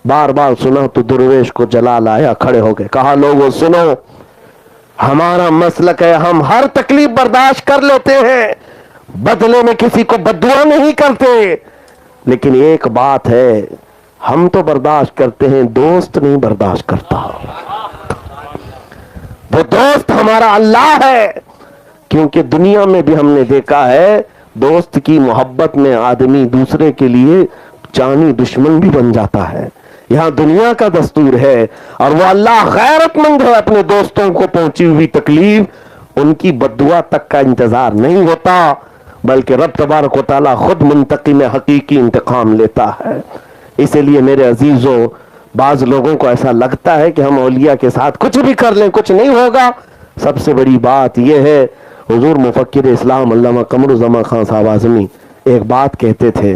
بار بار سنا تو درویش کو جلال آیا, کھڑے ہو گئے. کہا لوگوں سنو, ہمارا مسلک ہے, ہم ہر تکلیف برداشت کر لیتے ہیں, بدلے میں کسی کو بد-دعا نہیں کرتے, لیکن ایک بات ہے, ہم تو برداشت کرتے ہیں, دوست نہیں برداشت کرتا. وہ دوست ہمارا اللہ ہے, کیونکہ دنیا میں بھی ہم نے دیکھا ہے دوست کی محبت میں آدمی دوسرے کے لیے جانی دشمن بھی بن جاتا ہے. یہاں دنیا کا دستور ہے, اور وہ اللہ غیرت مند ہے, اپنے دوستوں کو پہنچی ہوئی تکلیف ان کی بد-دعا تک کا انتظار نہیں ہوتا, بلکہ رب تبارک و تعالی خود منتقم حقیقی انتقام لیتا ہے. اسی لیے میرے عزیزو, بعض لوگوں کو ایسا لگتا ہے کہ ہم اولیاء کے ساتھ کچھ بھی کر لیں کچھ نہیں ہوگا. سب سے بڑی بات یہ ہے, حضور مفکر اسلام علامہ قمر الزمان خان صاحب اعظمی ایک بات کہتے تھے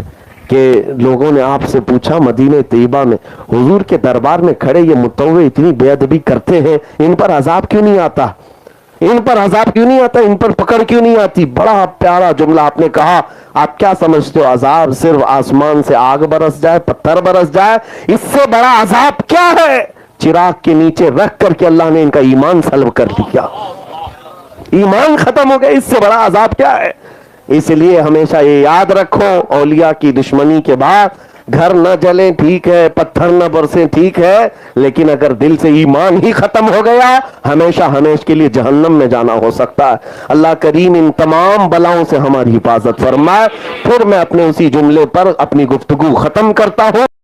کہ لوگوں نے آپ سے پوچھا مدینہ طیبہ میں حضور کے دربار میں کھڑے یہ متوع اتنی بے ادبی کرتے ہیں, ان پر عذاب کیوں نہیں آتا, ان پر عذاب کیوں نہیں آتا, ان پر پکڑ کیوں نہیں آتی؟ بڑا پیارا جملہ آپ نے کہا. آپ کیا سمجھتے ہو, عذاب صرف آسمان سے آگ برس جائے, پتھر برس جائے, اس سے بڑا عذاب کیا ہے؟ چراغ کے نیچے رکھ کر کے اللہ نے ان کا ایمان سلب کر لیا, ایمان ختم ہو گیا, اس سے بڑا عذاب کیا ہے؟ اس لیے ہمیشہ یہ یاد رکھو، اولیاء کی دشمنی کے بعد گھر نہ جلیں ٹھیک ہے، پتھر نہ برسیں ٹھیک ہے، لیکن اگر دل سے ایمان ہی ختم ہو گیا ہمیشہ ہمیشہ کے لیے جہنم میں جانا ہو سکتا ہے۔ اللہ کریم ان تمام بلاؤں سے ہماری حفاظت فرمائے۔ پھر میں اپنے اسی جملے پر اپنی گفتگو ختم کرتا ہوں۔